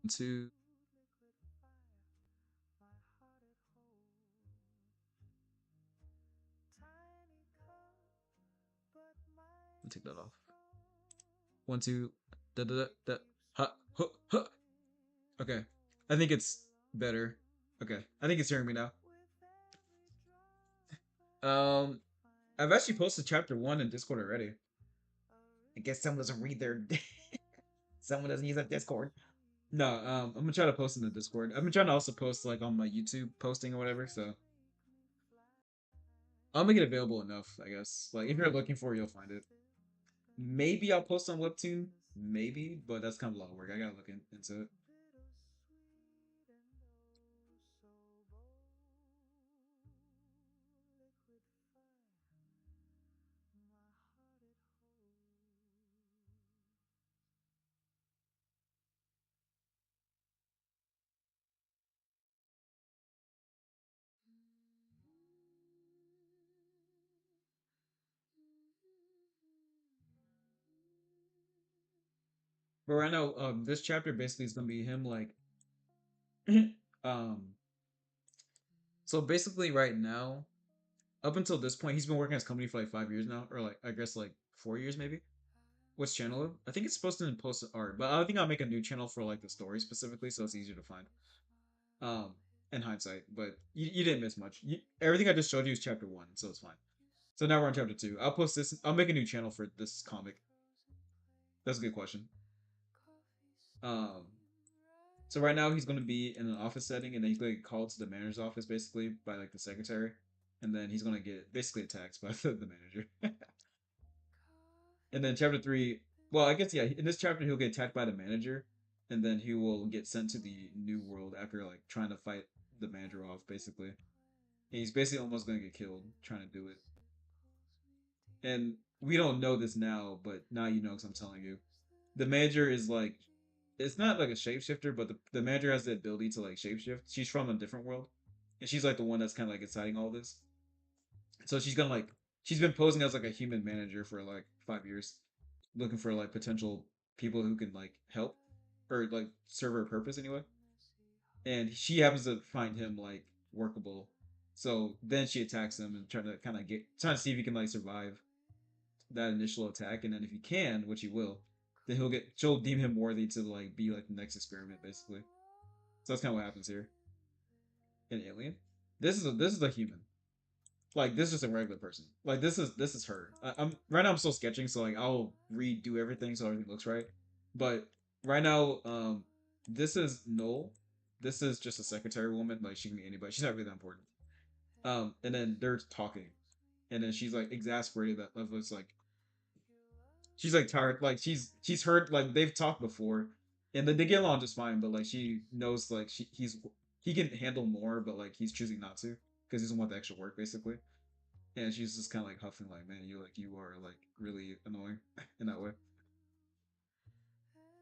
A: Two. I'll take that off. One, two. Da da da da. Ha ha ha. Okay. I think it's better. Okay. I think it's hearing me now. Um, I've actually posted chapter one in Discord already. I guess someone doesn't read their. Someone doesn't use a Discord. No, I'm gonna try to post in the Discord. I've been trying to also post like on my YouTube posting or whatever, so I'll make it available enough, I guess. Like if you're looking for it, you'll find it. Maybe I'll post on Webtoon, maybe, but that's kind of a lot of work. I gotta look into it. But right now, this chapter basically is gonna be him like, um. So basically, right now, up until this point, he's been working at his company for like 5 years now, or like I guess like 4 years maybe. What's channel? I think it's supposed to post art, but I think I'll make a new channel for like the story specifically, so it's easier to find. Um, in hindsight, but you didn't miss much. Everything I just showed you is chapter one, so it's fine. So now we're on chapter two. I'll post this. I'll make a new channel for this comic. That's a good question. Um, so right now he's going to be in an office setting, and then he's going to get called to the manager's office basically by like the secretary, and then he's going to get basically attacked by the manager. And then chapter three, well, I guess yeah, in this chapter he'll get attacked by the manager, and then he will get sent to the new world after like trying to fight the manager off basically. And he's basically almost going to get killed trying to do it. And we don't know this now, but now you know because I'm telling you. The manager is like, it's not like a shapeshifter, but the manager has the ability to like shapeshift. She's from a different world, and she's like the one that's kind of like inciting all this. So she's gonna like, she's been posing as like a human manager for like 5 years, looking for like potential people who can like help or like serve her purpose anyway. And she happens to find him like workable. So then she attacks him and trying to kind of get trying to see if he can like survive that initial attack, and then if he can, which he will, then she'll deem him worthy to like be like the next experiment, basically. So that's kind of what happens here. An alien. This is a human. Like this is just a regular person. Like this is her. I'm right now. I'm still sketching, so like I'll redo everything so everything looks right. But right now, this is Noel. This is just a secretary woman. Like she can be anybody. She's not really that important. And then they're talking, and then she's like exasperated that Level's like she's like tired. Like she's heard like they've talked before, and they get along just fine. But like she knows like he can handle more, but like he's choosing not to because he doesn't want the extra work basically. And she's just kind of like huffing, like, man, you are like really annoying in that way.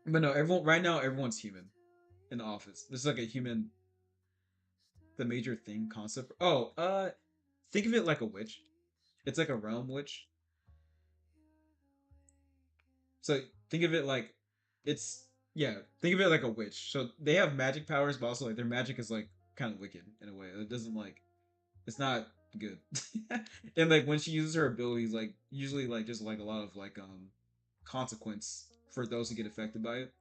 A: But no, everyone right now everyone's human in the office. This is like a human, the major thing concept. Oh, think of it like a witch. It's like a realm witch. So think of it like it's yeah. Think of it like a witch. So they have magic powers, but also like their magic is like kind of wicked in a way. It doesn't like it's not good. And like when she uses her abilities, like usually like just like a lot of like consequence for those who get affected by it.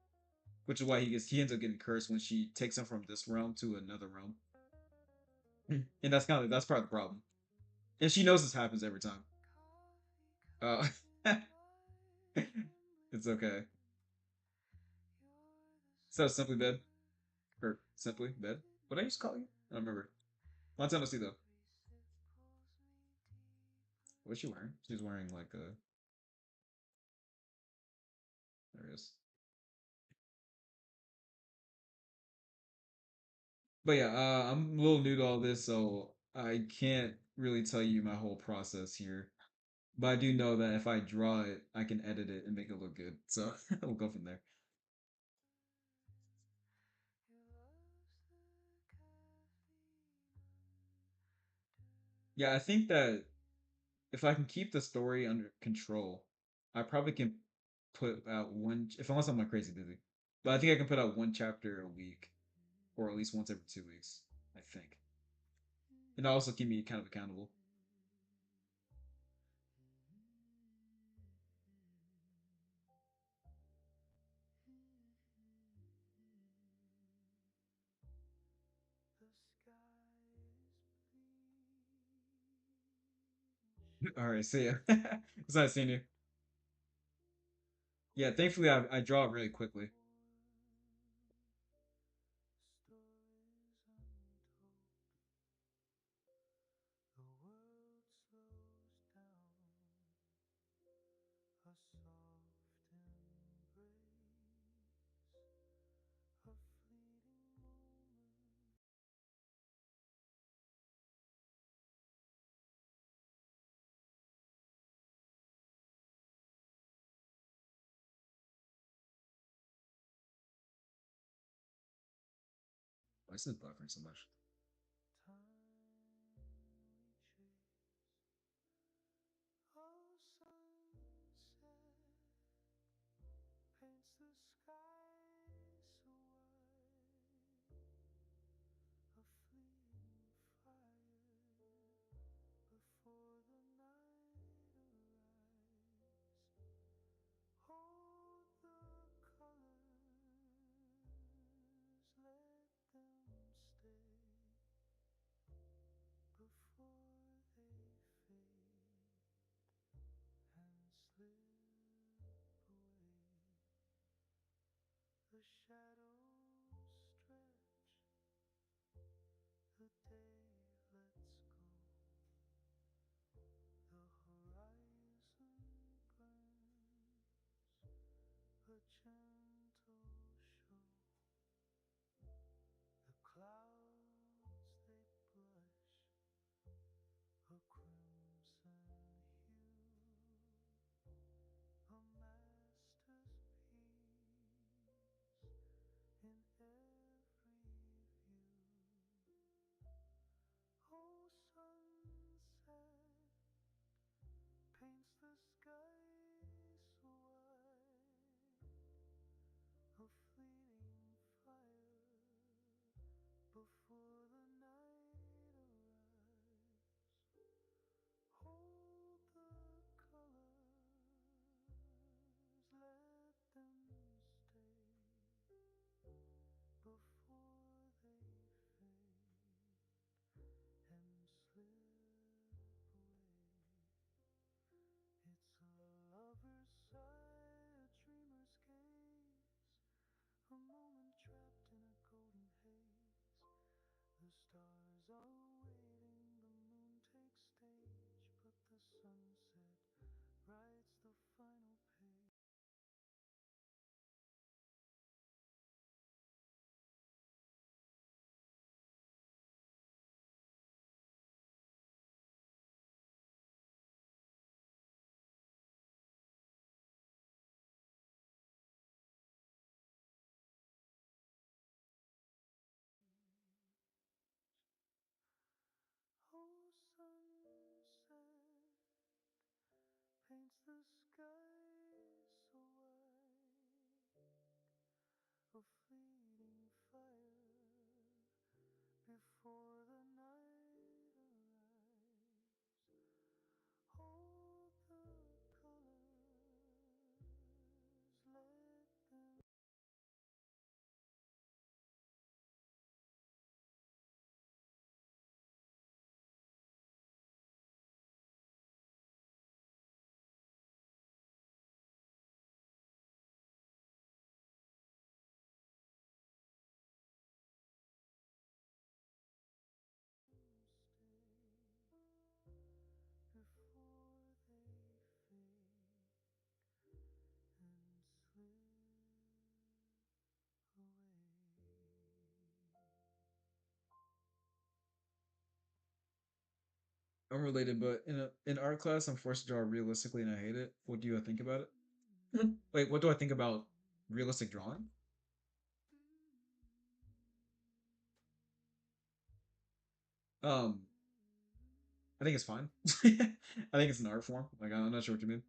A: Which is why he ends up getting cursed when she takes him from this realm to another realm. And that's kind of that's part of the problem. And she knows this happens every time. Uh, it's okay. So simply bed. Or simply bed. What I used to call you? I don't remember. Long time no see though. What's she wearing? She's wearing like a. There it is. But yeah, I'm a little new to all this, so I can't really tell you my whole process here. But I do know that if I draw it, I can edit it and make it look good. So we'll go from there. Yeah, I think that if I can keep the story under control, I probably can put out one if unless I'm like crazy busy. But I think I can put out one chapter a week, or at least once every 2 weeks. I think, and it'll also keep me kind of accountable.
C: The sky is
A: All right, see ya. It's nice seeing you. Yeah, thankfully I draw really quickly.
C: stories untold. The world slows down, a soft embrace, a fleeting moment.
A: Why is this buffering so much?
C: Time we chase, a sunset paints the sky so white, a fleeting fire before the night arrives. Hold the colors, let them stay before they fade and slip away. The shadows stretch, the day lets go, the horizon glance, a gentle show. The clouds they blush a crimson hue, a master's piece in every view. Oh, sunset paints the sky so white, a fleeting fire before the night arrives. Hold the colors, let them stay before they fade and slip away. It's a lover's sigh, a dreamer's gaze, a moment trapped in a golden haze. The stars are waiting, the moon takes stage, but the sunset writes the final page. Oh, sunset paints the sky so white, a fleeting fire before the night arrives. Hold the colors, let them. Stay before they fade and slip away.
A: Unrelated, but in art class, I'm forced to draw realistically, and I hate it. What do you think about it? Wait, what do I think about realistic drawing? Um, I think it's fine. I think it's an art form. Like I'm not sure what you mean.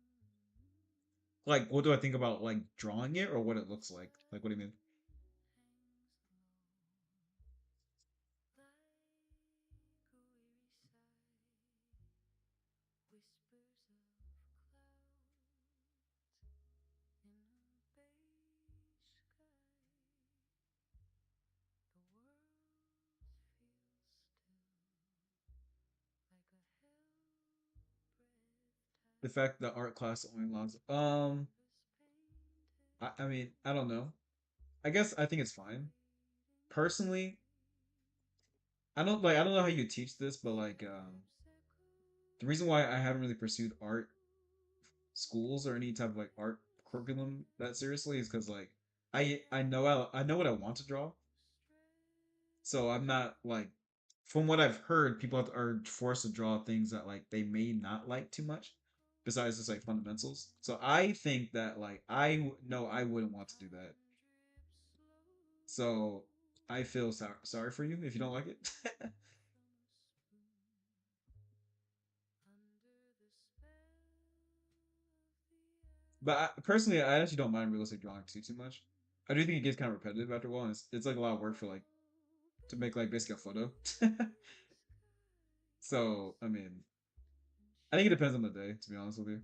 A: Like, what do I think about like drawing it or what it looks like? Like, what do you mean? The fact that art class only allows. I mean, I don't know. I guess I think it's fine. Personally, I don't know how you teach this, but like the reason why I haven't really pursued art schools or any type of like art curriculum that seriously is because like I know what I want to draw, so I'm not like from what I've heard, people are forced to draw things that like they may not like too much, besides just like fundamentals. So I think that like know I wouldn't want to do that. So I feel sorry for you if you don't like it. But personally, I actually don't mind realistic drawing too much. I do think it gets kind of repetitive after a while, and it's like a lot of work for like to make like basically a photo. So I mean, I think it depends on the day, to be honest with you.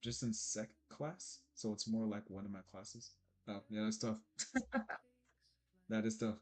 A: Just in sec class, so it's more like one of my classes. Oh yeah, that's tough. That is tough.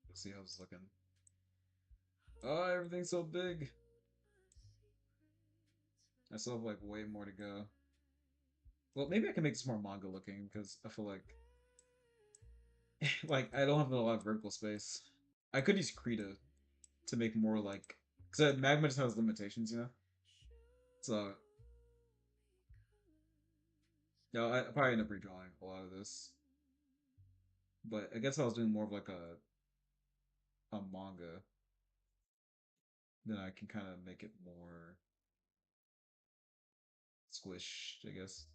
A: Let's see how it's looking. Oh, everything's so big. I still have like way more to go. Well, maybe I can make this more manga looking because I feel like like I don't have a lot of vertical space. I could use Krita to make more like because Magma just has limitations, you know. So no, I probably end up redrawing a lot of this. But I guess if I was doing more of like a manga, then I can kind of make it more squished, I guess.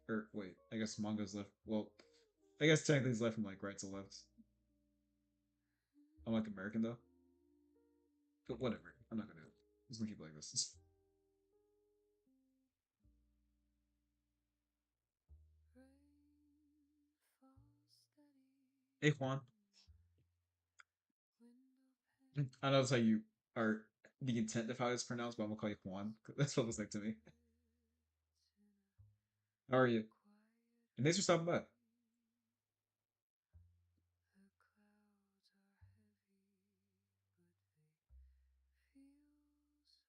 A: Or wait, I guess manga's left. Well, I guess technically it's left from like right to left. I'm like American though. But whatever. I'm not gonna do it. I'm just gonna keep it like this. Hey Juan. I know that's how you are the intent of how it's pronounced, but I'm gonna call you Juan. That's what it looks like to me. How are you? And thanks for stopping by.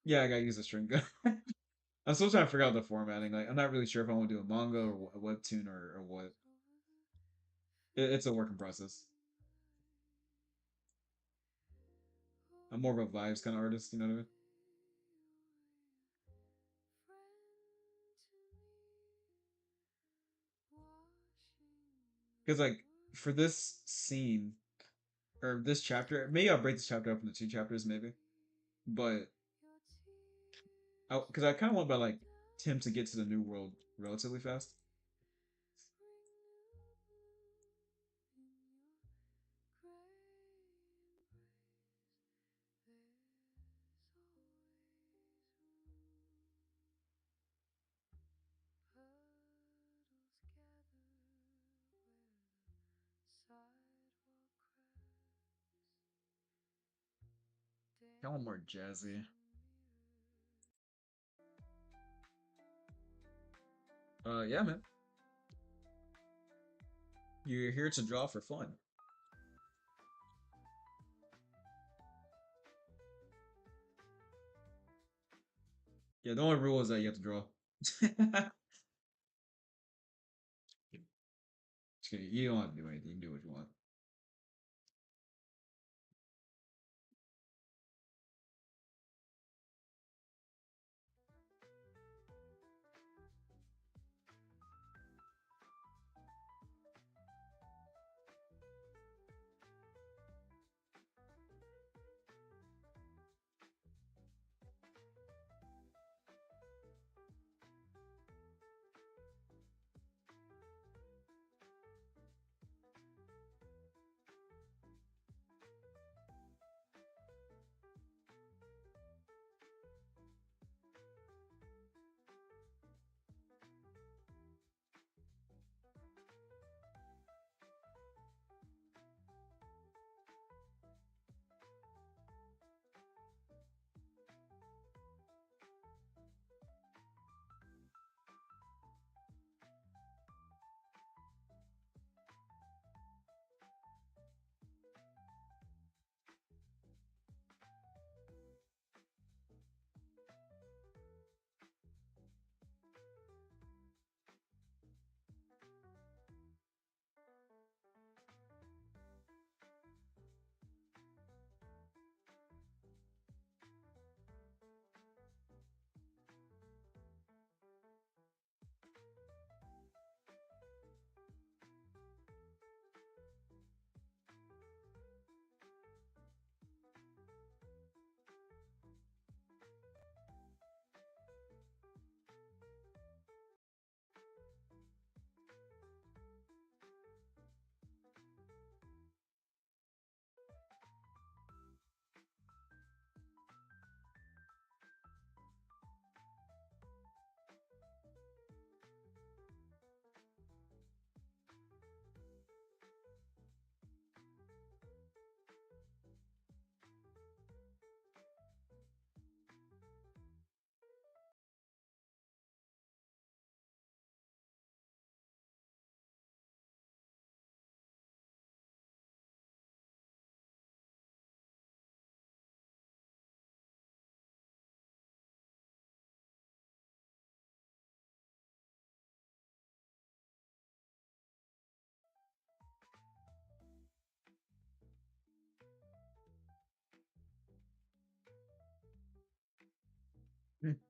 A: Yeah, I gotta use a string gun. I'm still trying to figure out the formatting. Like, I'm not really sure if I want to do a manga or a webtoon or what. It's a work in process. I'm more of a vibes kind of artist, you know what I mean? Because like for this scene or this chapter, maybe I'll break this chapter up into two chapters, maybe. But because I kind of want about like him to get to the new world relatively fast. Kind of more jazzy. Yeah, man. You're here to draw for fun. Yeah, the only rule is that you have to draw. Just kidding. You don't have to do anything. You can do what you want.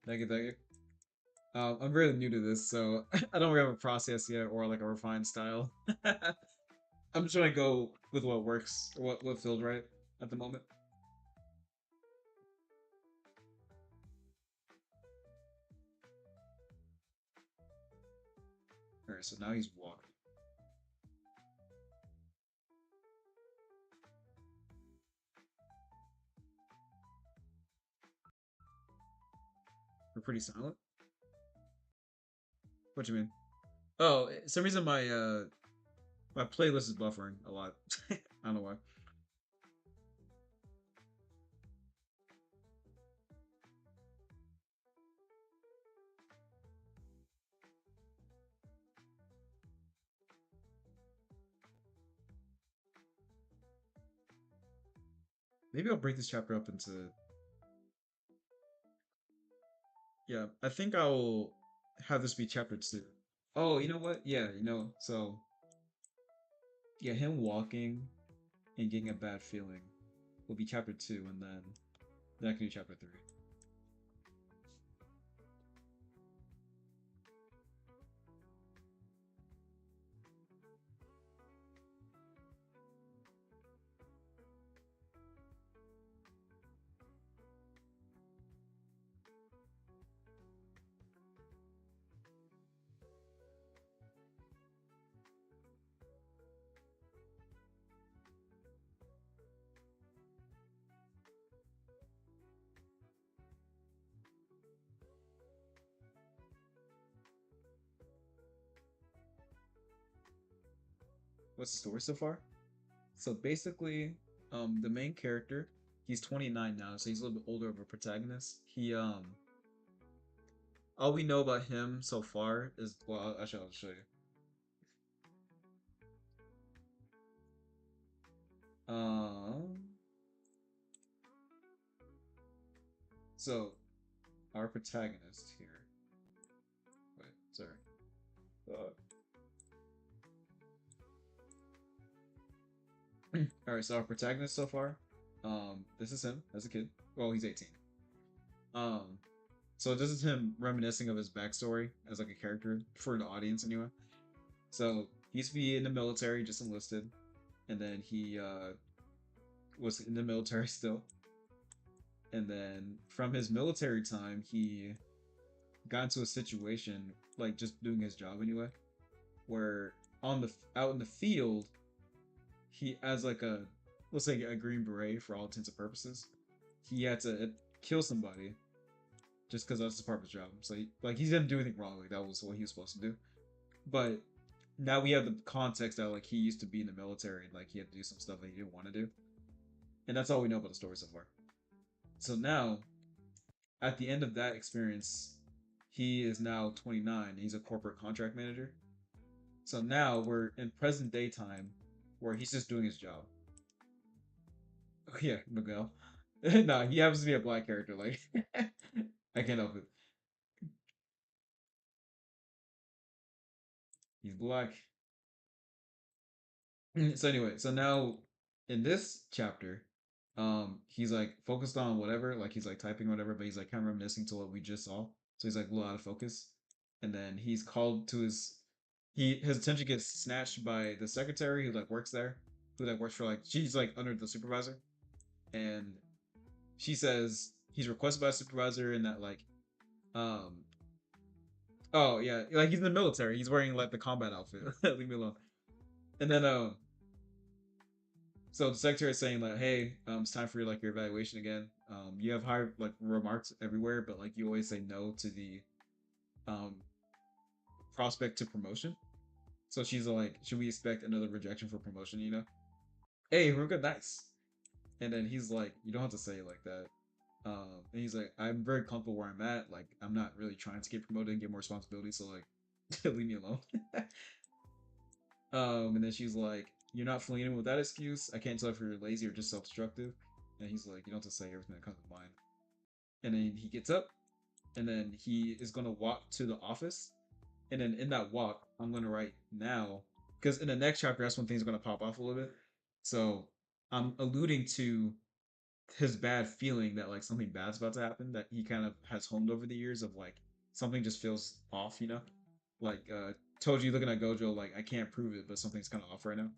A: Thank you, thank you. I'm really new to this, so I don't really have a process yet or like a refined style. I'm just trying to go with what works, or what feels right at the moment. All right, so now he's walking. We're pretty silent. What do you mean? Oh, some reason my playlist is buffering a lot. I don't know why. Maybe I'll break this chapter up into. Yeah, I think I'll have this be chapter two. Oh, you know what? Yeah, so yeah, him walking and getting a bad feeling will be chapter two, and then I can do chapter three.
D: what's the story so far? So basically, the main character, he's 29 now, so he's a little bit older of a protagonist. He all we know about him so far is, well, actually I'll show you. Um, so our protagonist here. Wait, sorry. All right, so our protagonist so far, this is him as a kid. Well, he's 18. Um, so this is him reminiscing of his backstory as like a character for the audience anyway. So he used to be in the military, just enlisted, and then he was in the military still. And then from his military time, he got into a situation like just doing his job anyway, where on the out in the field, he as like a, let's say, a green beret for all intents and purposes, he had to kill somebody just because that's part of his job. So he didn't do anything wrong. Like that was what he was supposed to do. But now we have the context that like he used to be in the military and like he had to do some stuff that he didn't want to do, and that's all we know about the story so far. So now, at the end of that experience, he is now 29. He's a corporate contract manager. So now we're in present day time, where he's just doing his job. Oh, yeah, Miguel. No, he happens to be a black character. Like I can't help it. He's black. So anyway, so now in this chapter, he's like focused on whatever, like he's like typing whatever, but he's like kind of reminiscing to what we just saw. So he's like a little out of focus, and then he's called to his attention gets snatched by the secretary who like works there, who like works for like she's like under the supervisor, and she says he's requested by a supervisor and that like um oh yeah, like he's in the military, he's wearing like the combat outfit. Leave me alone. And then so the secretary is saying like, "Hey, it's time for your evaluation again. You have high like remarks everywhere, but like you always say no to the um prospect to promotion." So she's like, "Should we expect another rejection for promotion? You know?" Hey, we're good, nice. And then he's like, "You don't have to say it like that." And he's like, "I'm very comfortable where I'm at. Like, I'm not really trying to get promoted and get more responsibility. So like, leave me alone." And then she's like, "You're not fleeing with that excuse. I can't tell if you're lazy or just self-destructive." And he's like, "You don't have to say everything that comes to mind." And then he gets up, and then he is gonna walk to the office. And then in that walk, I'm gonna write now, because in the next chapter, that's when things are gonna pop off a little bit. So I'm alluding to his bad feeling that like something bad's about to happen that he kind of has honed over the years of like something just feels off, you know? Like told you looking at Gojo, like I can't prove it, but something's kind of off right now.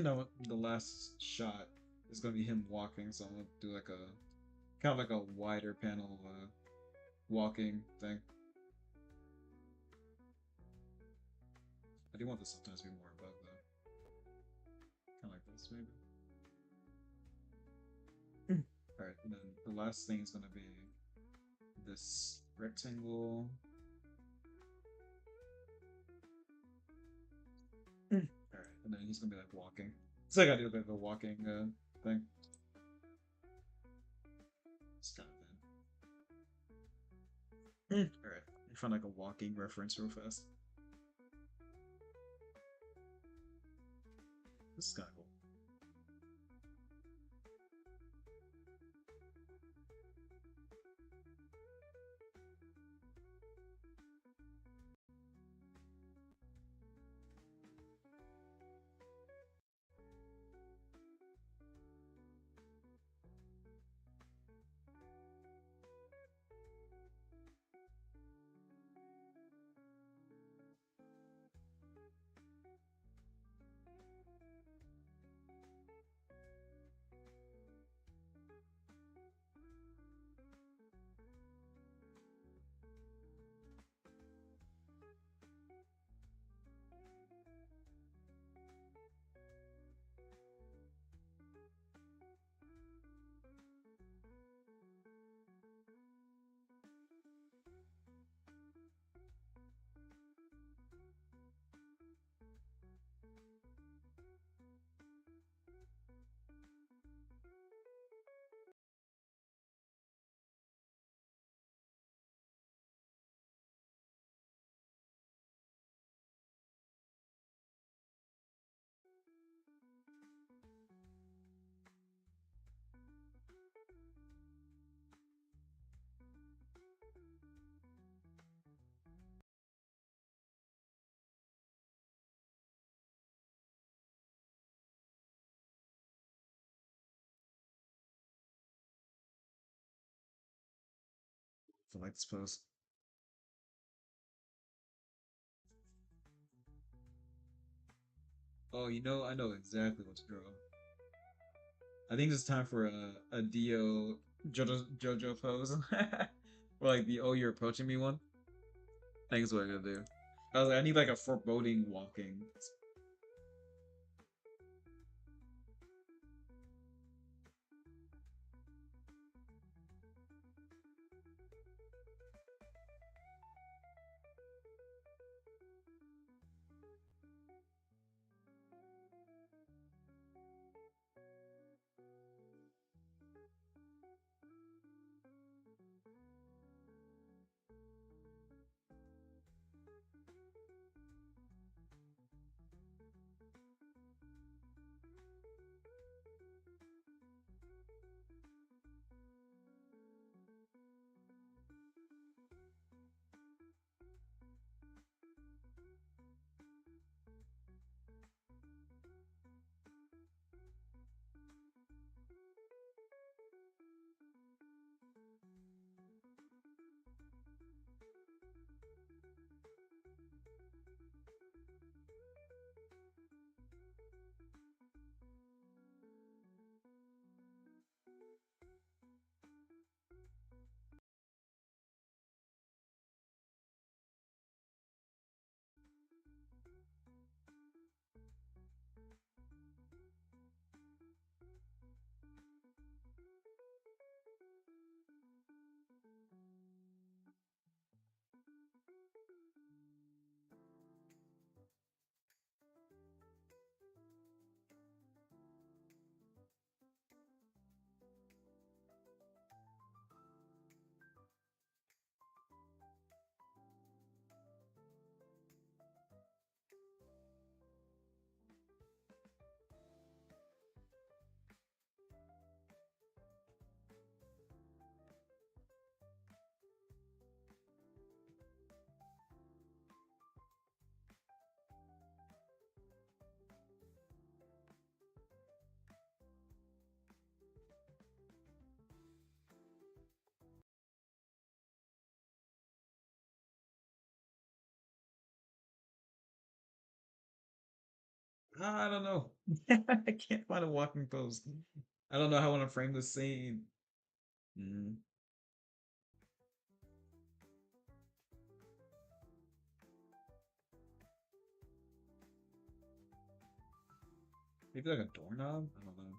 D: the last shot is gonna be him walking, so I'm gonna do like a kind of like a wider panel walking thing. I do want this sometimes to be more above though. Kind of like this maybe. Alright, and then the last thing is gonna be this rectangle. Alright, and then he's gonna be like walking. So I gotta do a bit of a walking thing. It's kind of thin. Alright, you find like a walking reference real fast. This is kind of cool. I like this pose. Oh, I know exactly what to draw. I think it's time for a Dio JoJo pose. Or like the "Oh, you're approaching me" one. I think is what I'm gonna do. I was like, I need like a foreboding walking. I don't know. I can't find a walking pose. I don't know how I want to frame this scene. Mm, maybe like a doorknob? I don't know.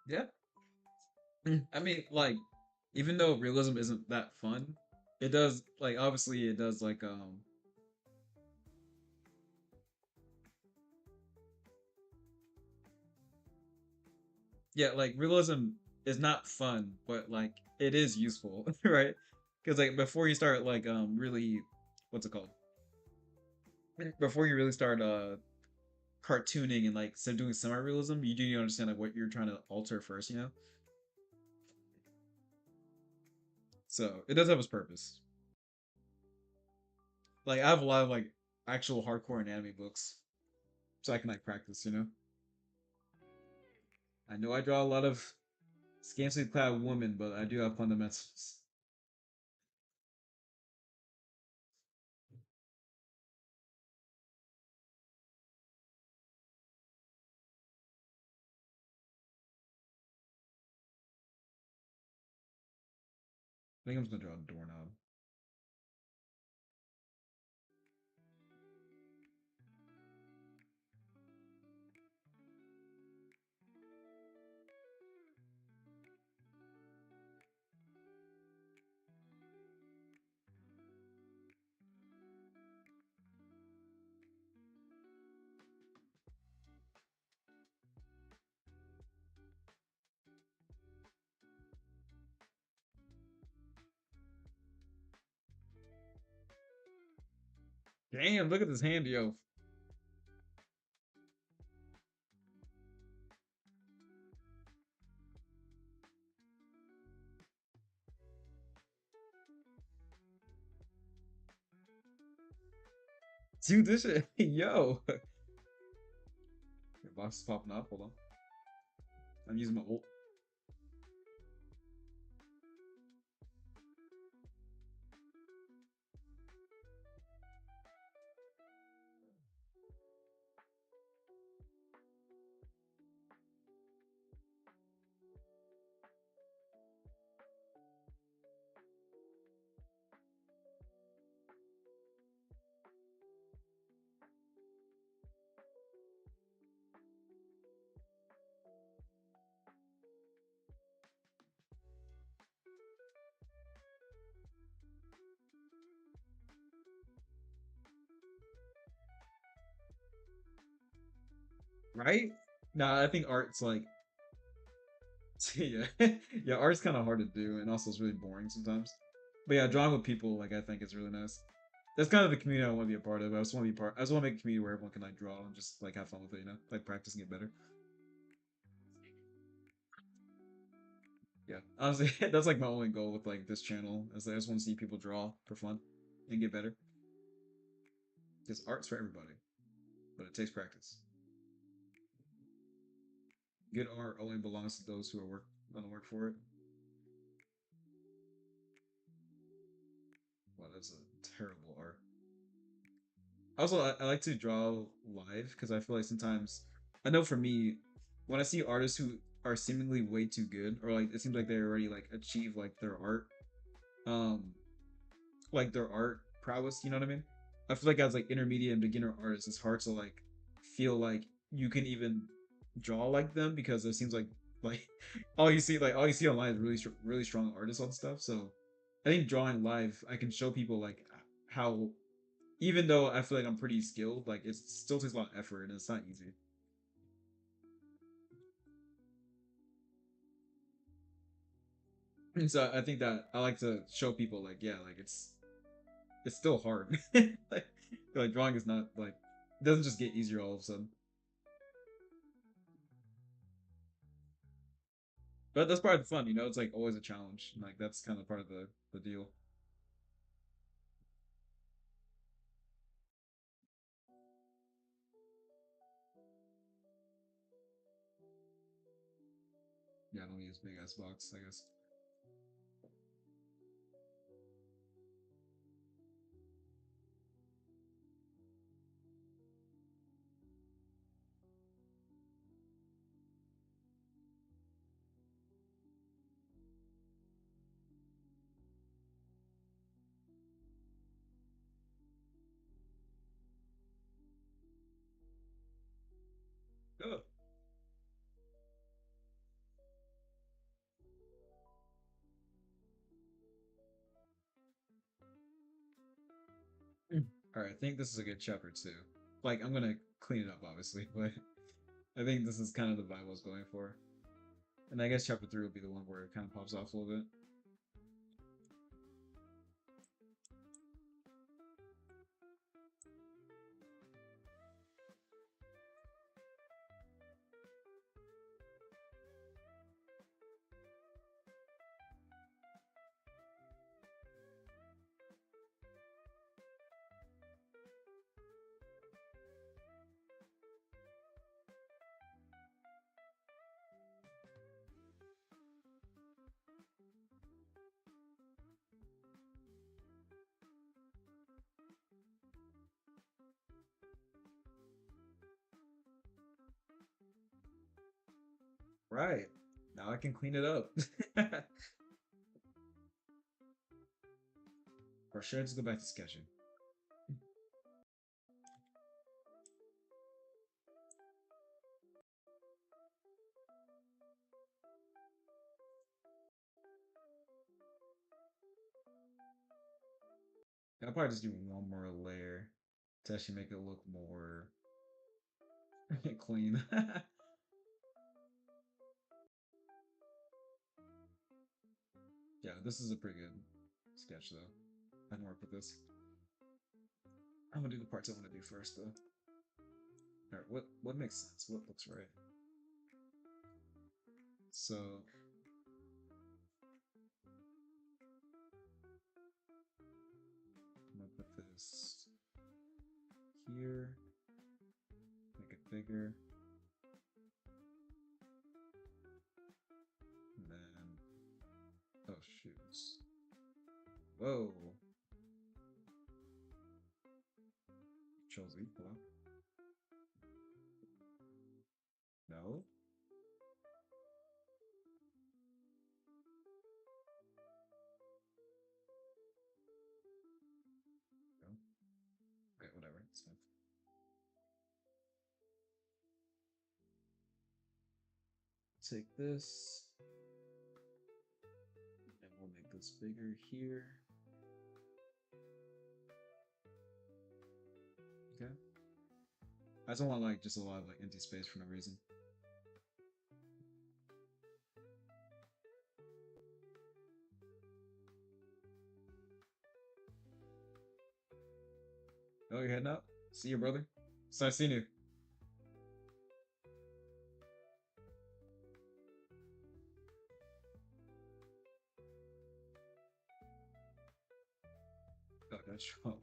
D: Yeah. I mean, like, even though realism isn't that fun, it does like obviously it does like yeah, like realism is not fun, but like it is useful, right? Because like before you start like really what's it called? Before you really start cartooning and like doing semi-realism, you do need to understand like what you're trying to alter first, you know? So it does have its purpose. Like I have a lot of like actual hardcore anatomy books, so I can like practice, you know? I know I draw a lot of scantily clad women, but I do have fundamentals. I think I'm just gonna draw a doorknob. Damn, look at this hand, yo. Dude, this shit, yo. Your box is popping up. Hold on. I'm using my ult. Right? Nah, I think art's like yeah, yeah, art's kind of hard to do, and also it's really boring sometimes. But yeah, drawing with people, like I think is really nice. That's kind of the community I want to be a part of. I just want to be part. I just want to make a community where everyone can like draw and just like have fun with it, you know, like practice and get better. Yeah, honestly, that's like my only goal with like this channel is that I just want to see people draw for fun and get better. Because art's for everybody, but it takes practice. Good art only belongs to those who are gonna work for it. Wow, that's a terrible art. Also, I like to draw live because I feel like sometimes I know for me, when I see artists who are seemingly way too good, or like it seems like they already like achieve um, like their art prowess. You know what I mean? I feel like as like intermediate and beginner artists, it's hard to like feel like you can even draw like them because it seems like all you see online is really strong artists on stuff. So I think drawing live, I can show people like how even though I feel like I'm pretty skilled, like it still takes a lot of effort and it's not easy. And so I think that I like to show people like yeah, like it's still hard. like drawing is not like it doesn't just get easier all of a sudden. But that's part of the fun, you know. It's like always a challenge. Like that's kind of part of the deal. Big ass box, I guess.
A: Good.
D: All right, I think this is a good chapter too. Like, I'm gonna clean it up, obviously, but I think this is kind of the vibe I was going for. And I guess chapter 3 will be the one where it kind of pops off a little bit. Right. Now I can clean it up. Or should I just go back to sketching? I'll probably just do one more layer to actually make it look more clean. Yeah, this is a pretty good sketch though. I can work with this. I'm gonna do the parts I want to do first though. Alright, what makes sense? What looks right? So I'm gonna put this here, make it bigger, and then oh shoots. Whoa. Chose equal. No? No? Okay, whatever. It's fine. Take this. And we'll make this bigger here. Okay. I just want like just a lot of like empty space for no reason. Oh, you're heading out? See you, brother. So nice seeing you. Oh, that's one.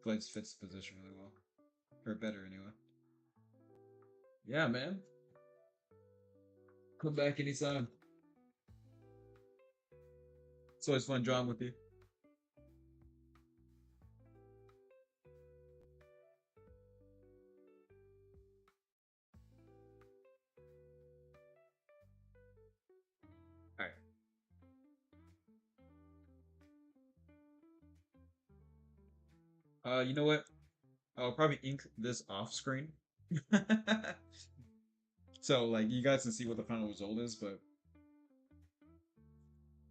D: Blades fits the position really well. Or better, anyway. Yeah, man. Come back anytime. It's always fun drawing with you. Alright. You know what? I'll probably ink this off screen. So, like, you guys can see what the final result is, but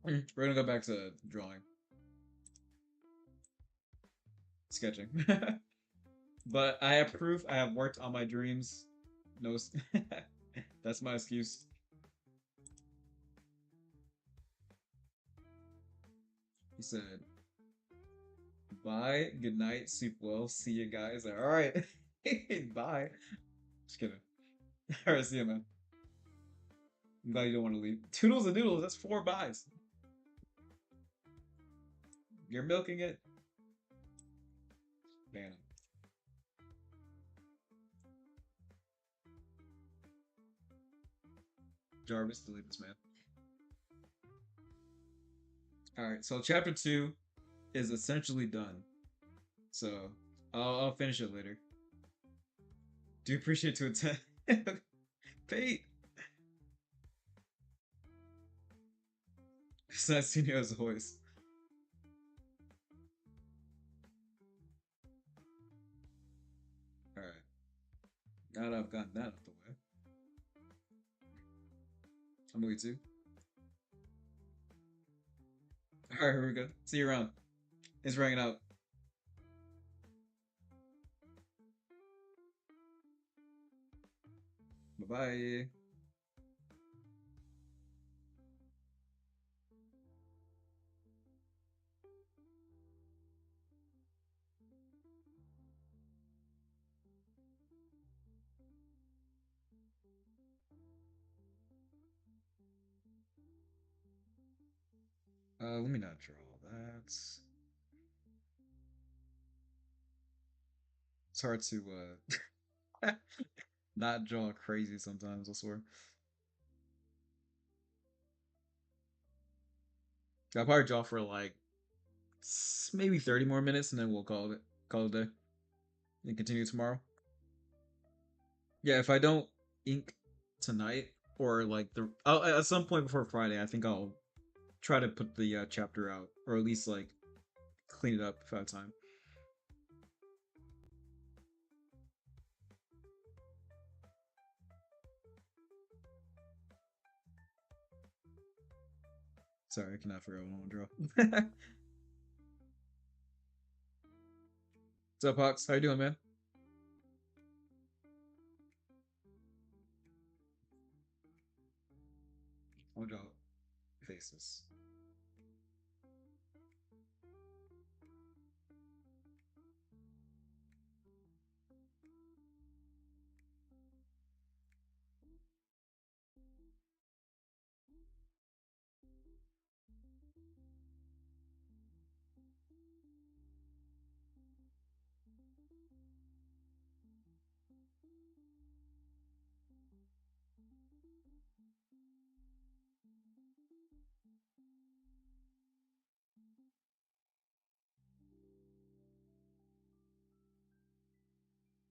D: we're gonna go back to drawing. Sketching. But I have proof. I have worked on my dreams. No, that's my excuse. He said, "Bye, good night, sleep well, see you guys." Like, all right, bye. Just kidding. All right, see you, man. I'm glad you don't want to leave. Toodles and noodles. That's 4 buys. You're milking it. Ban him. Jarvis, delete this man. All right, so chapter 2 is essentially done. So I'll finish it later. Do appreciate to attend. Pate. It's not seeing you as a voice. All right. Now that I've gotten that out of the way, I'm moving too. All right, here we go. See you around. Thanks for hanging out. Bye bye. Let me not draw that. It's hard to not draw crazy sometimes, I swear. I'll probably draw for like maybe 30 more minutes and then we'll call it a day and continue tomorrow. Yeah, if I don't ink tonight or like at some point before Friday, I think I'll try to put the chapter out or at least like clean it up if I have time. Sorry, I cannot figure out what I want to draw. What's up, Hawks? How you doing, man? I'll draw faces.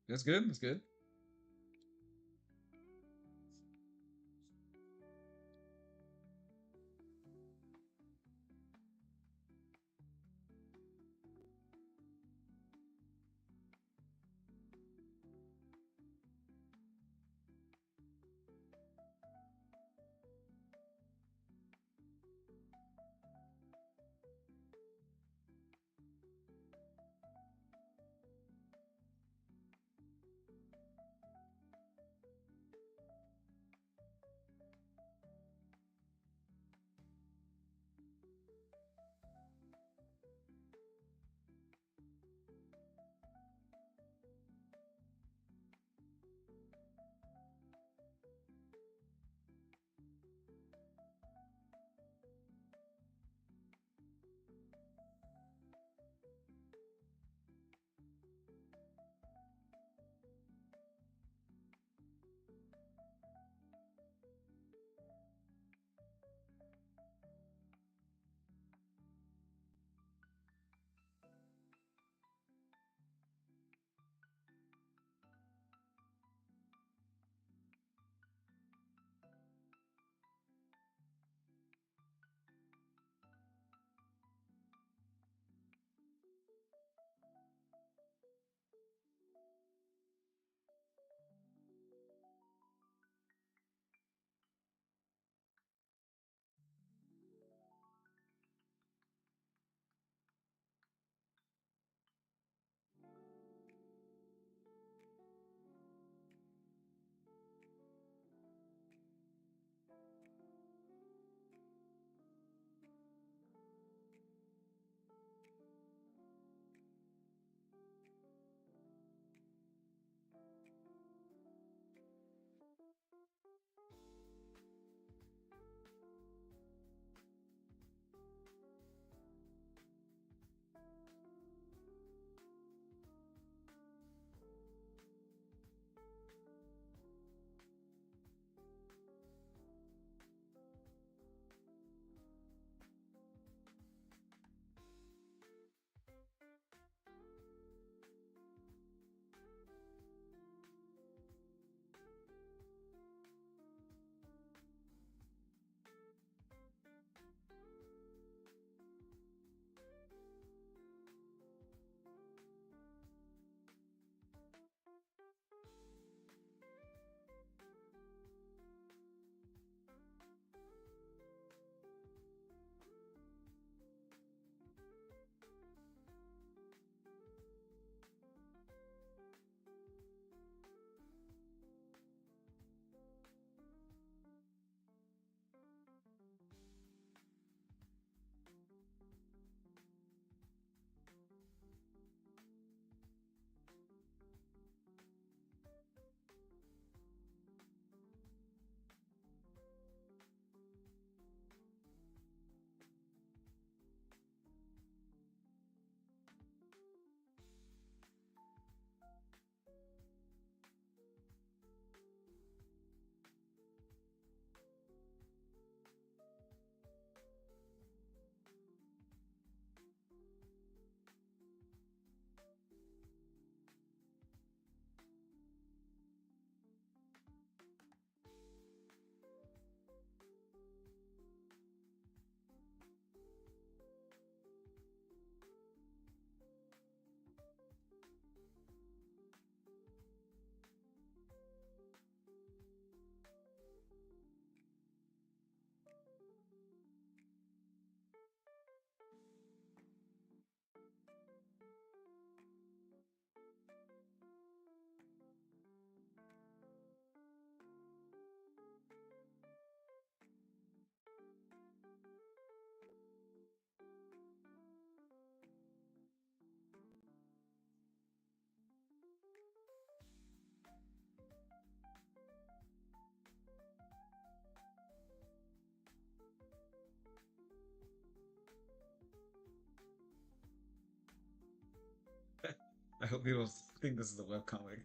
D: That's good. That's good. I hope you don't think this is a webcomic.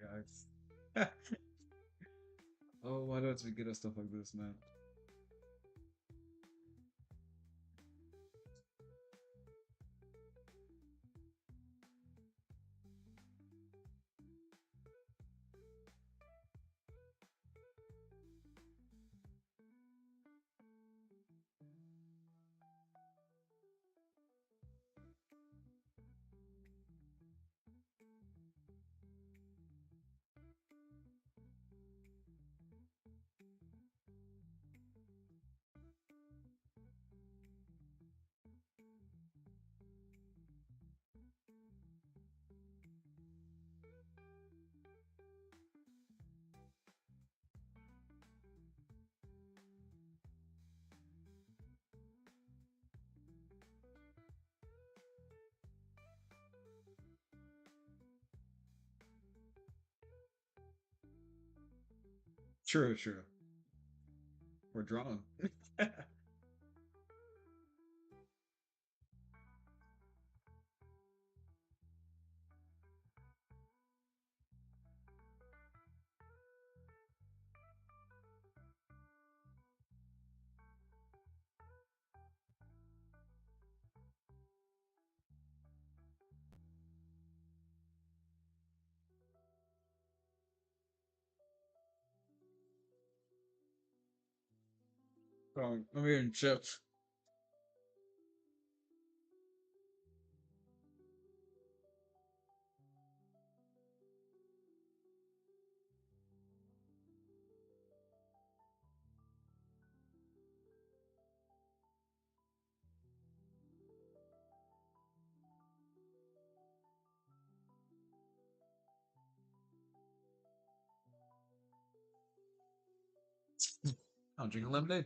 D: Guys. Oh, why do I have to be good at stuff like this, man? True, true. We're drawn. I'm eating chips. I'm drinking lemonade.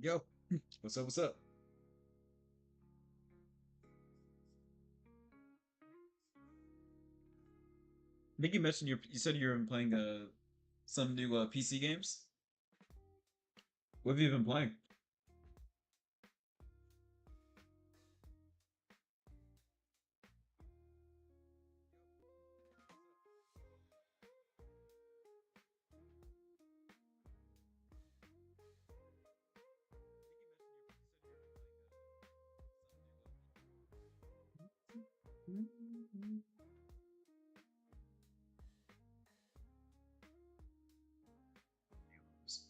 D: Yo, what's up? What's up? I think you mentioned you said you were playing some new PC games. What have you been playing? So,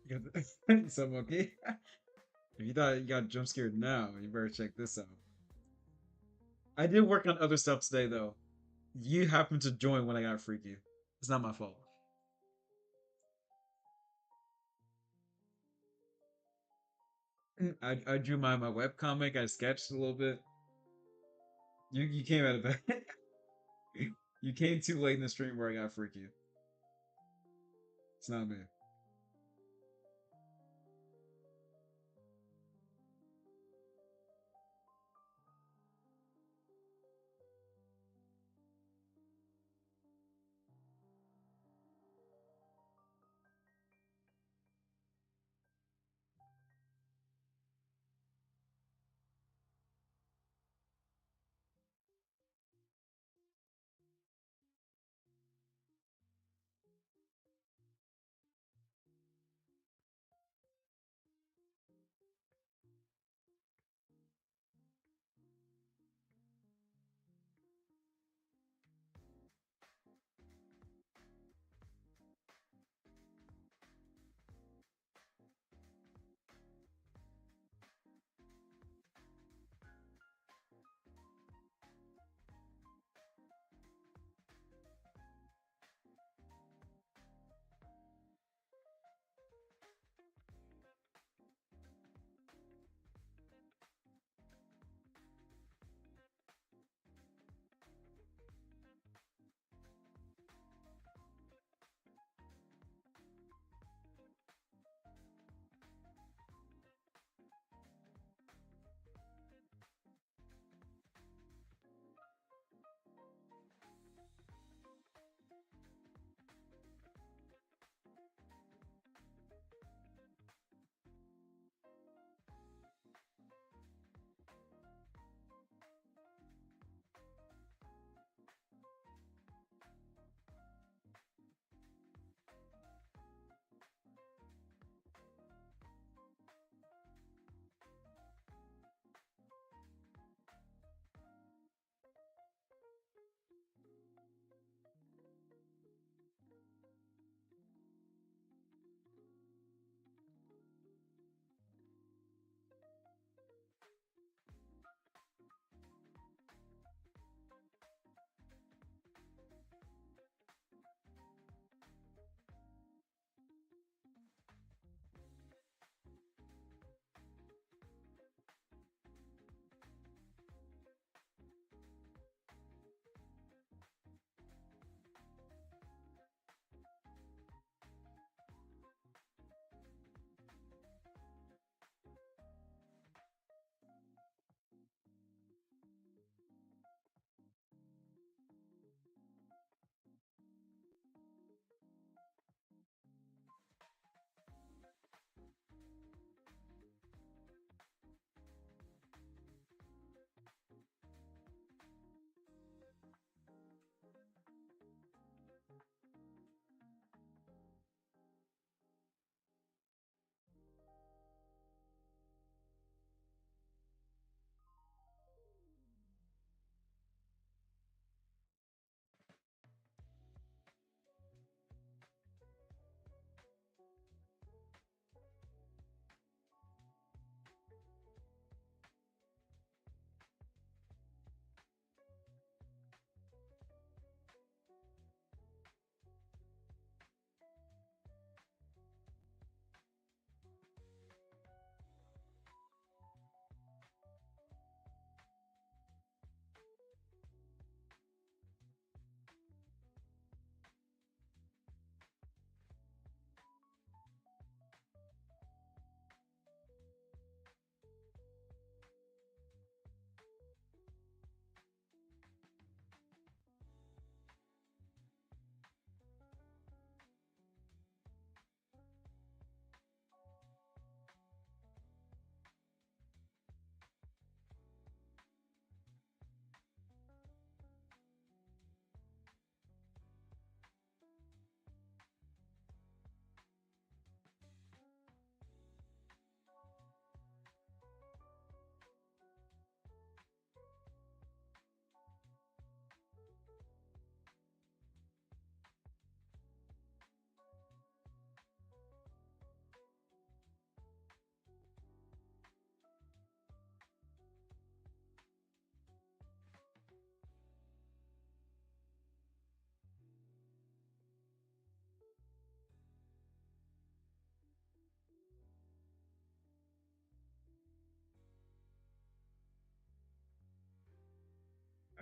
D: you got some okay. If you thought you got jump scared now, you better check this out. I did work on other stuff today though. You happened to join when I got freaky. It's not my fault. I drew my web comic. I sketched a little bit. You came out of bed. You came too late in the stream where I got freaky. It's not me.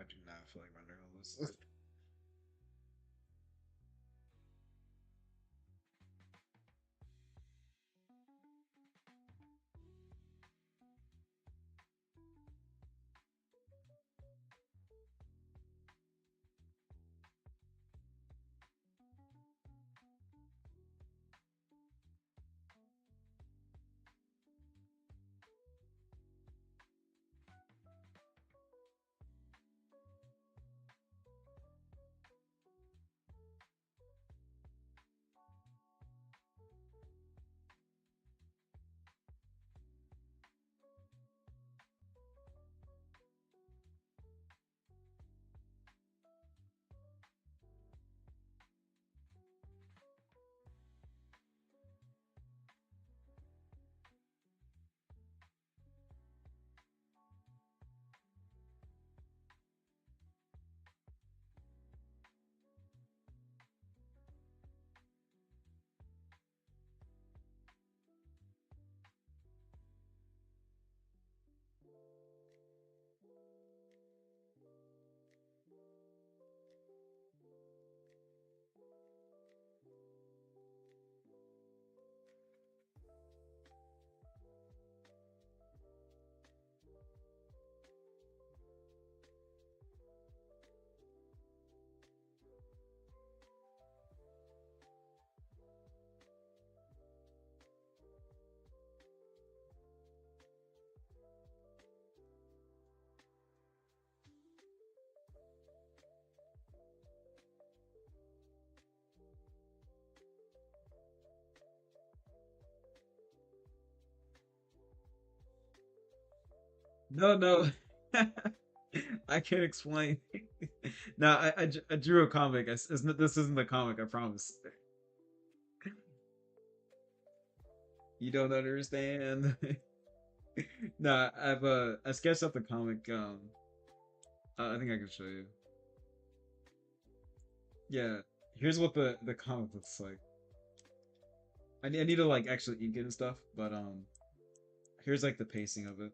D: do not feel like rendering all this. No, no. I can't explain. No, I drew a comic. This isn't the comic, I promise. You don't understand. No, I sketched up the comic. I think I can show you. Yeah, here's what the comic looks like. I need to like actually ink it and stuff, but here's like the pacing of it.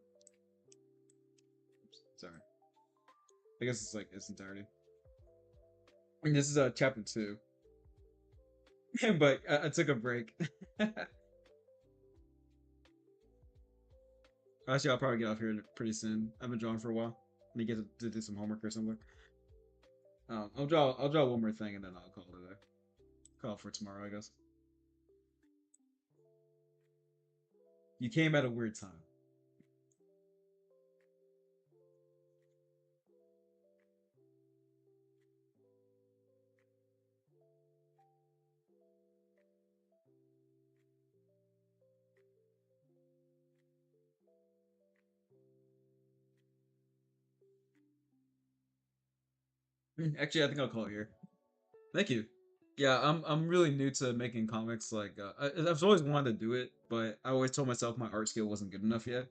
D: Oops, sorry. I guess it's like its entirety. And this is chapter 2. But I took a break. Actually, I'll probably get off here pretty soon. I've been drawing for a while. Let me get to do some homework or something. I'll draw one more thing and then I'll call it a day. Call it for tomorrow, I guess. You came at a weird time. Actually, I think I'll call it here. Thank you. Yeah, I'm really new to making comics. Like, I've always wanted to do it, but I always told myself my art skill wasn't good enough yet.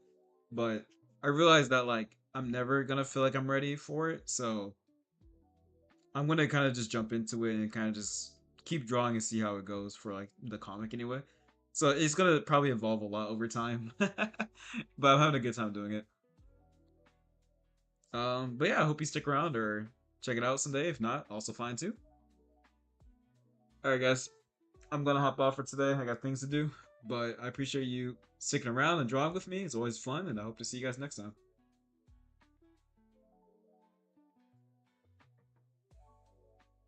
D: But I realized that like I'm never gonna feel like I'm ready for it, so I'm gonna kind of just jump into it and kind of just keep drawing and see how it goes for like the comic anyway. So it's gonna probably evolve a lot over time, but I'm having a good time doing it. But yeah, I hope you stick around or check it out someday. If not, also fine too. All right, guys, I'm gonna hop off for today. I got things to do, but I appreciate you sticking around and drawing with me. It's always fun, and I hope to see you guys next time.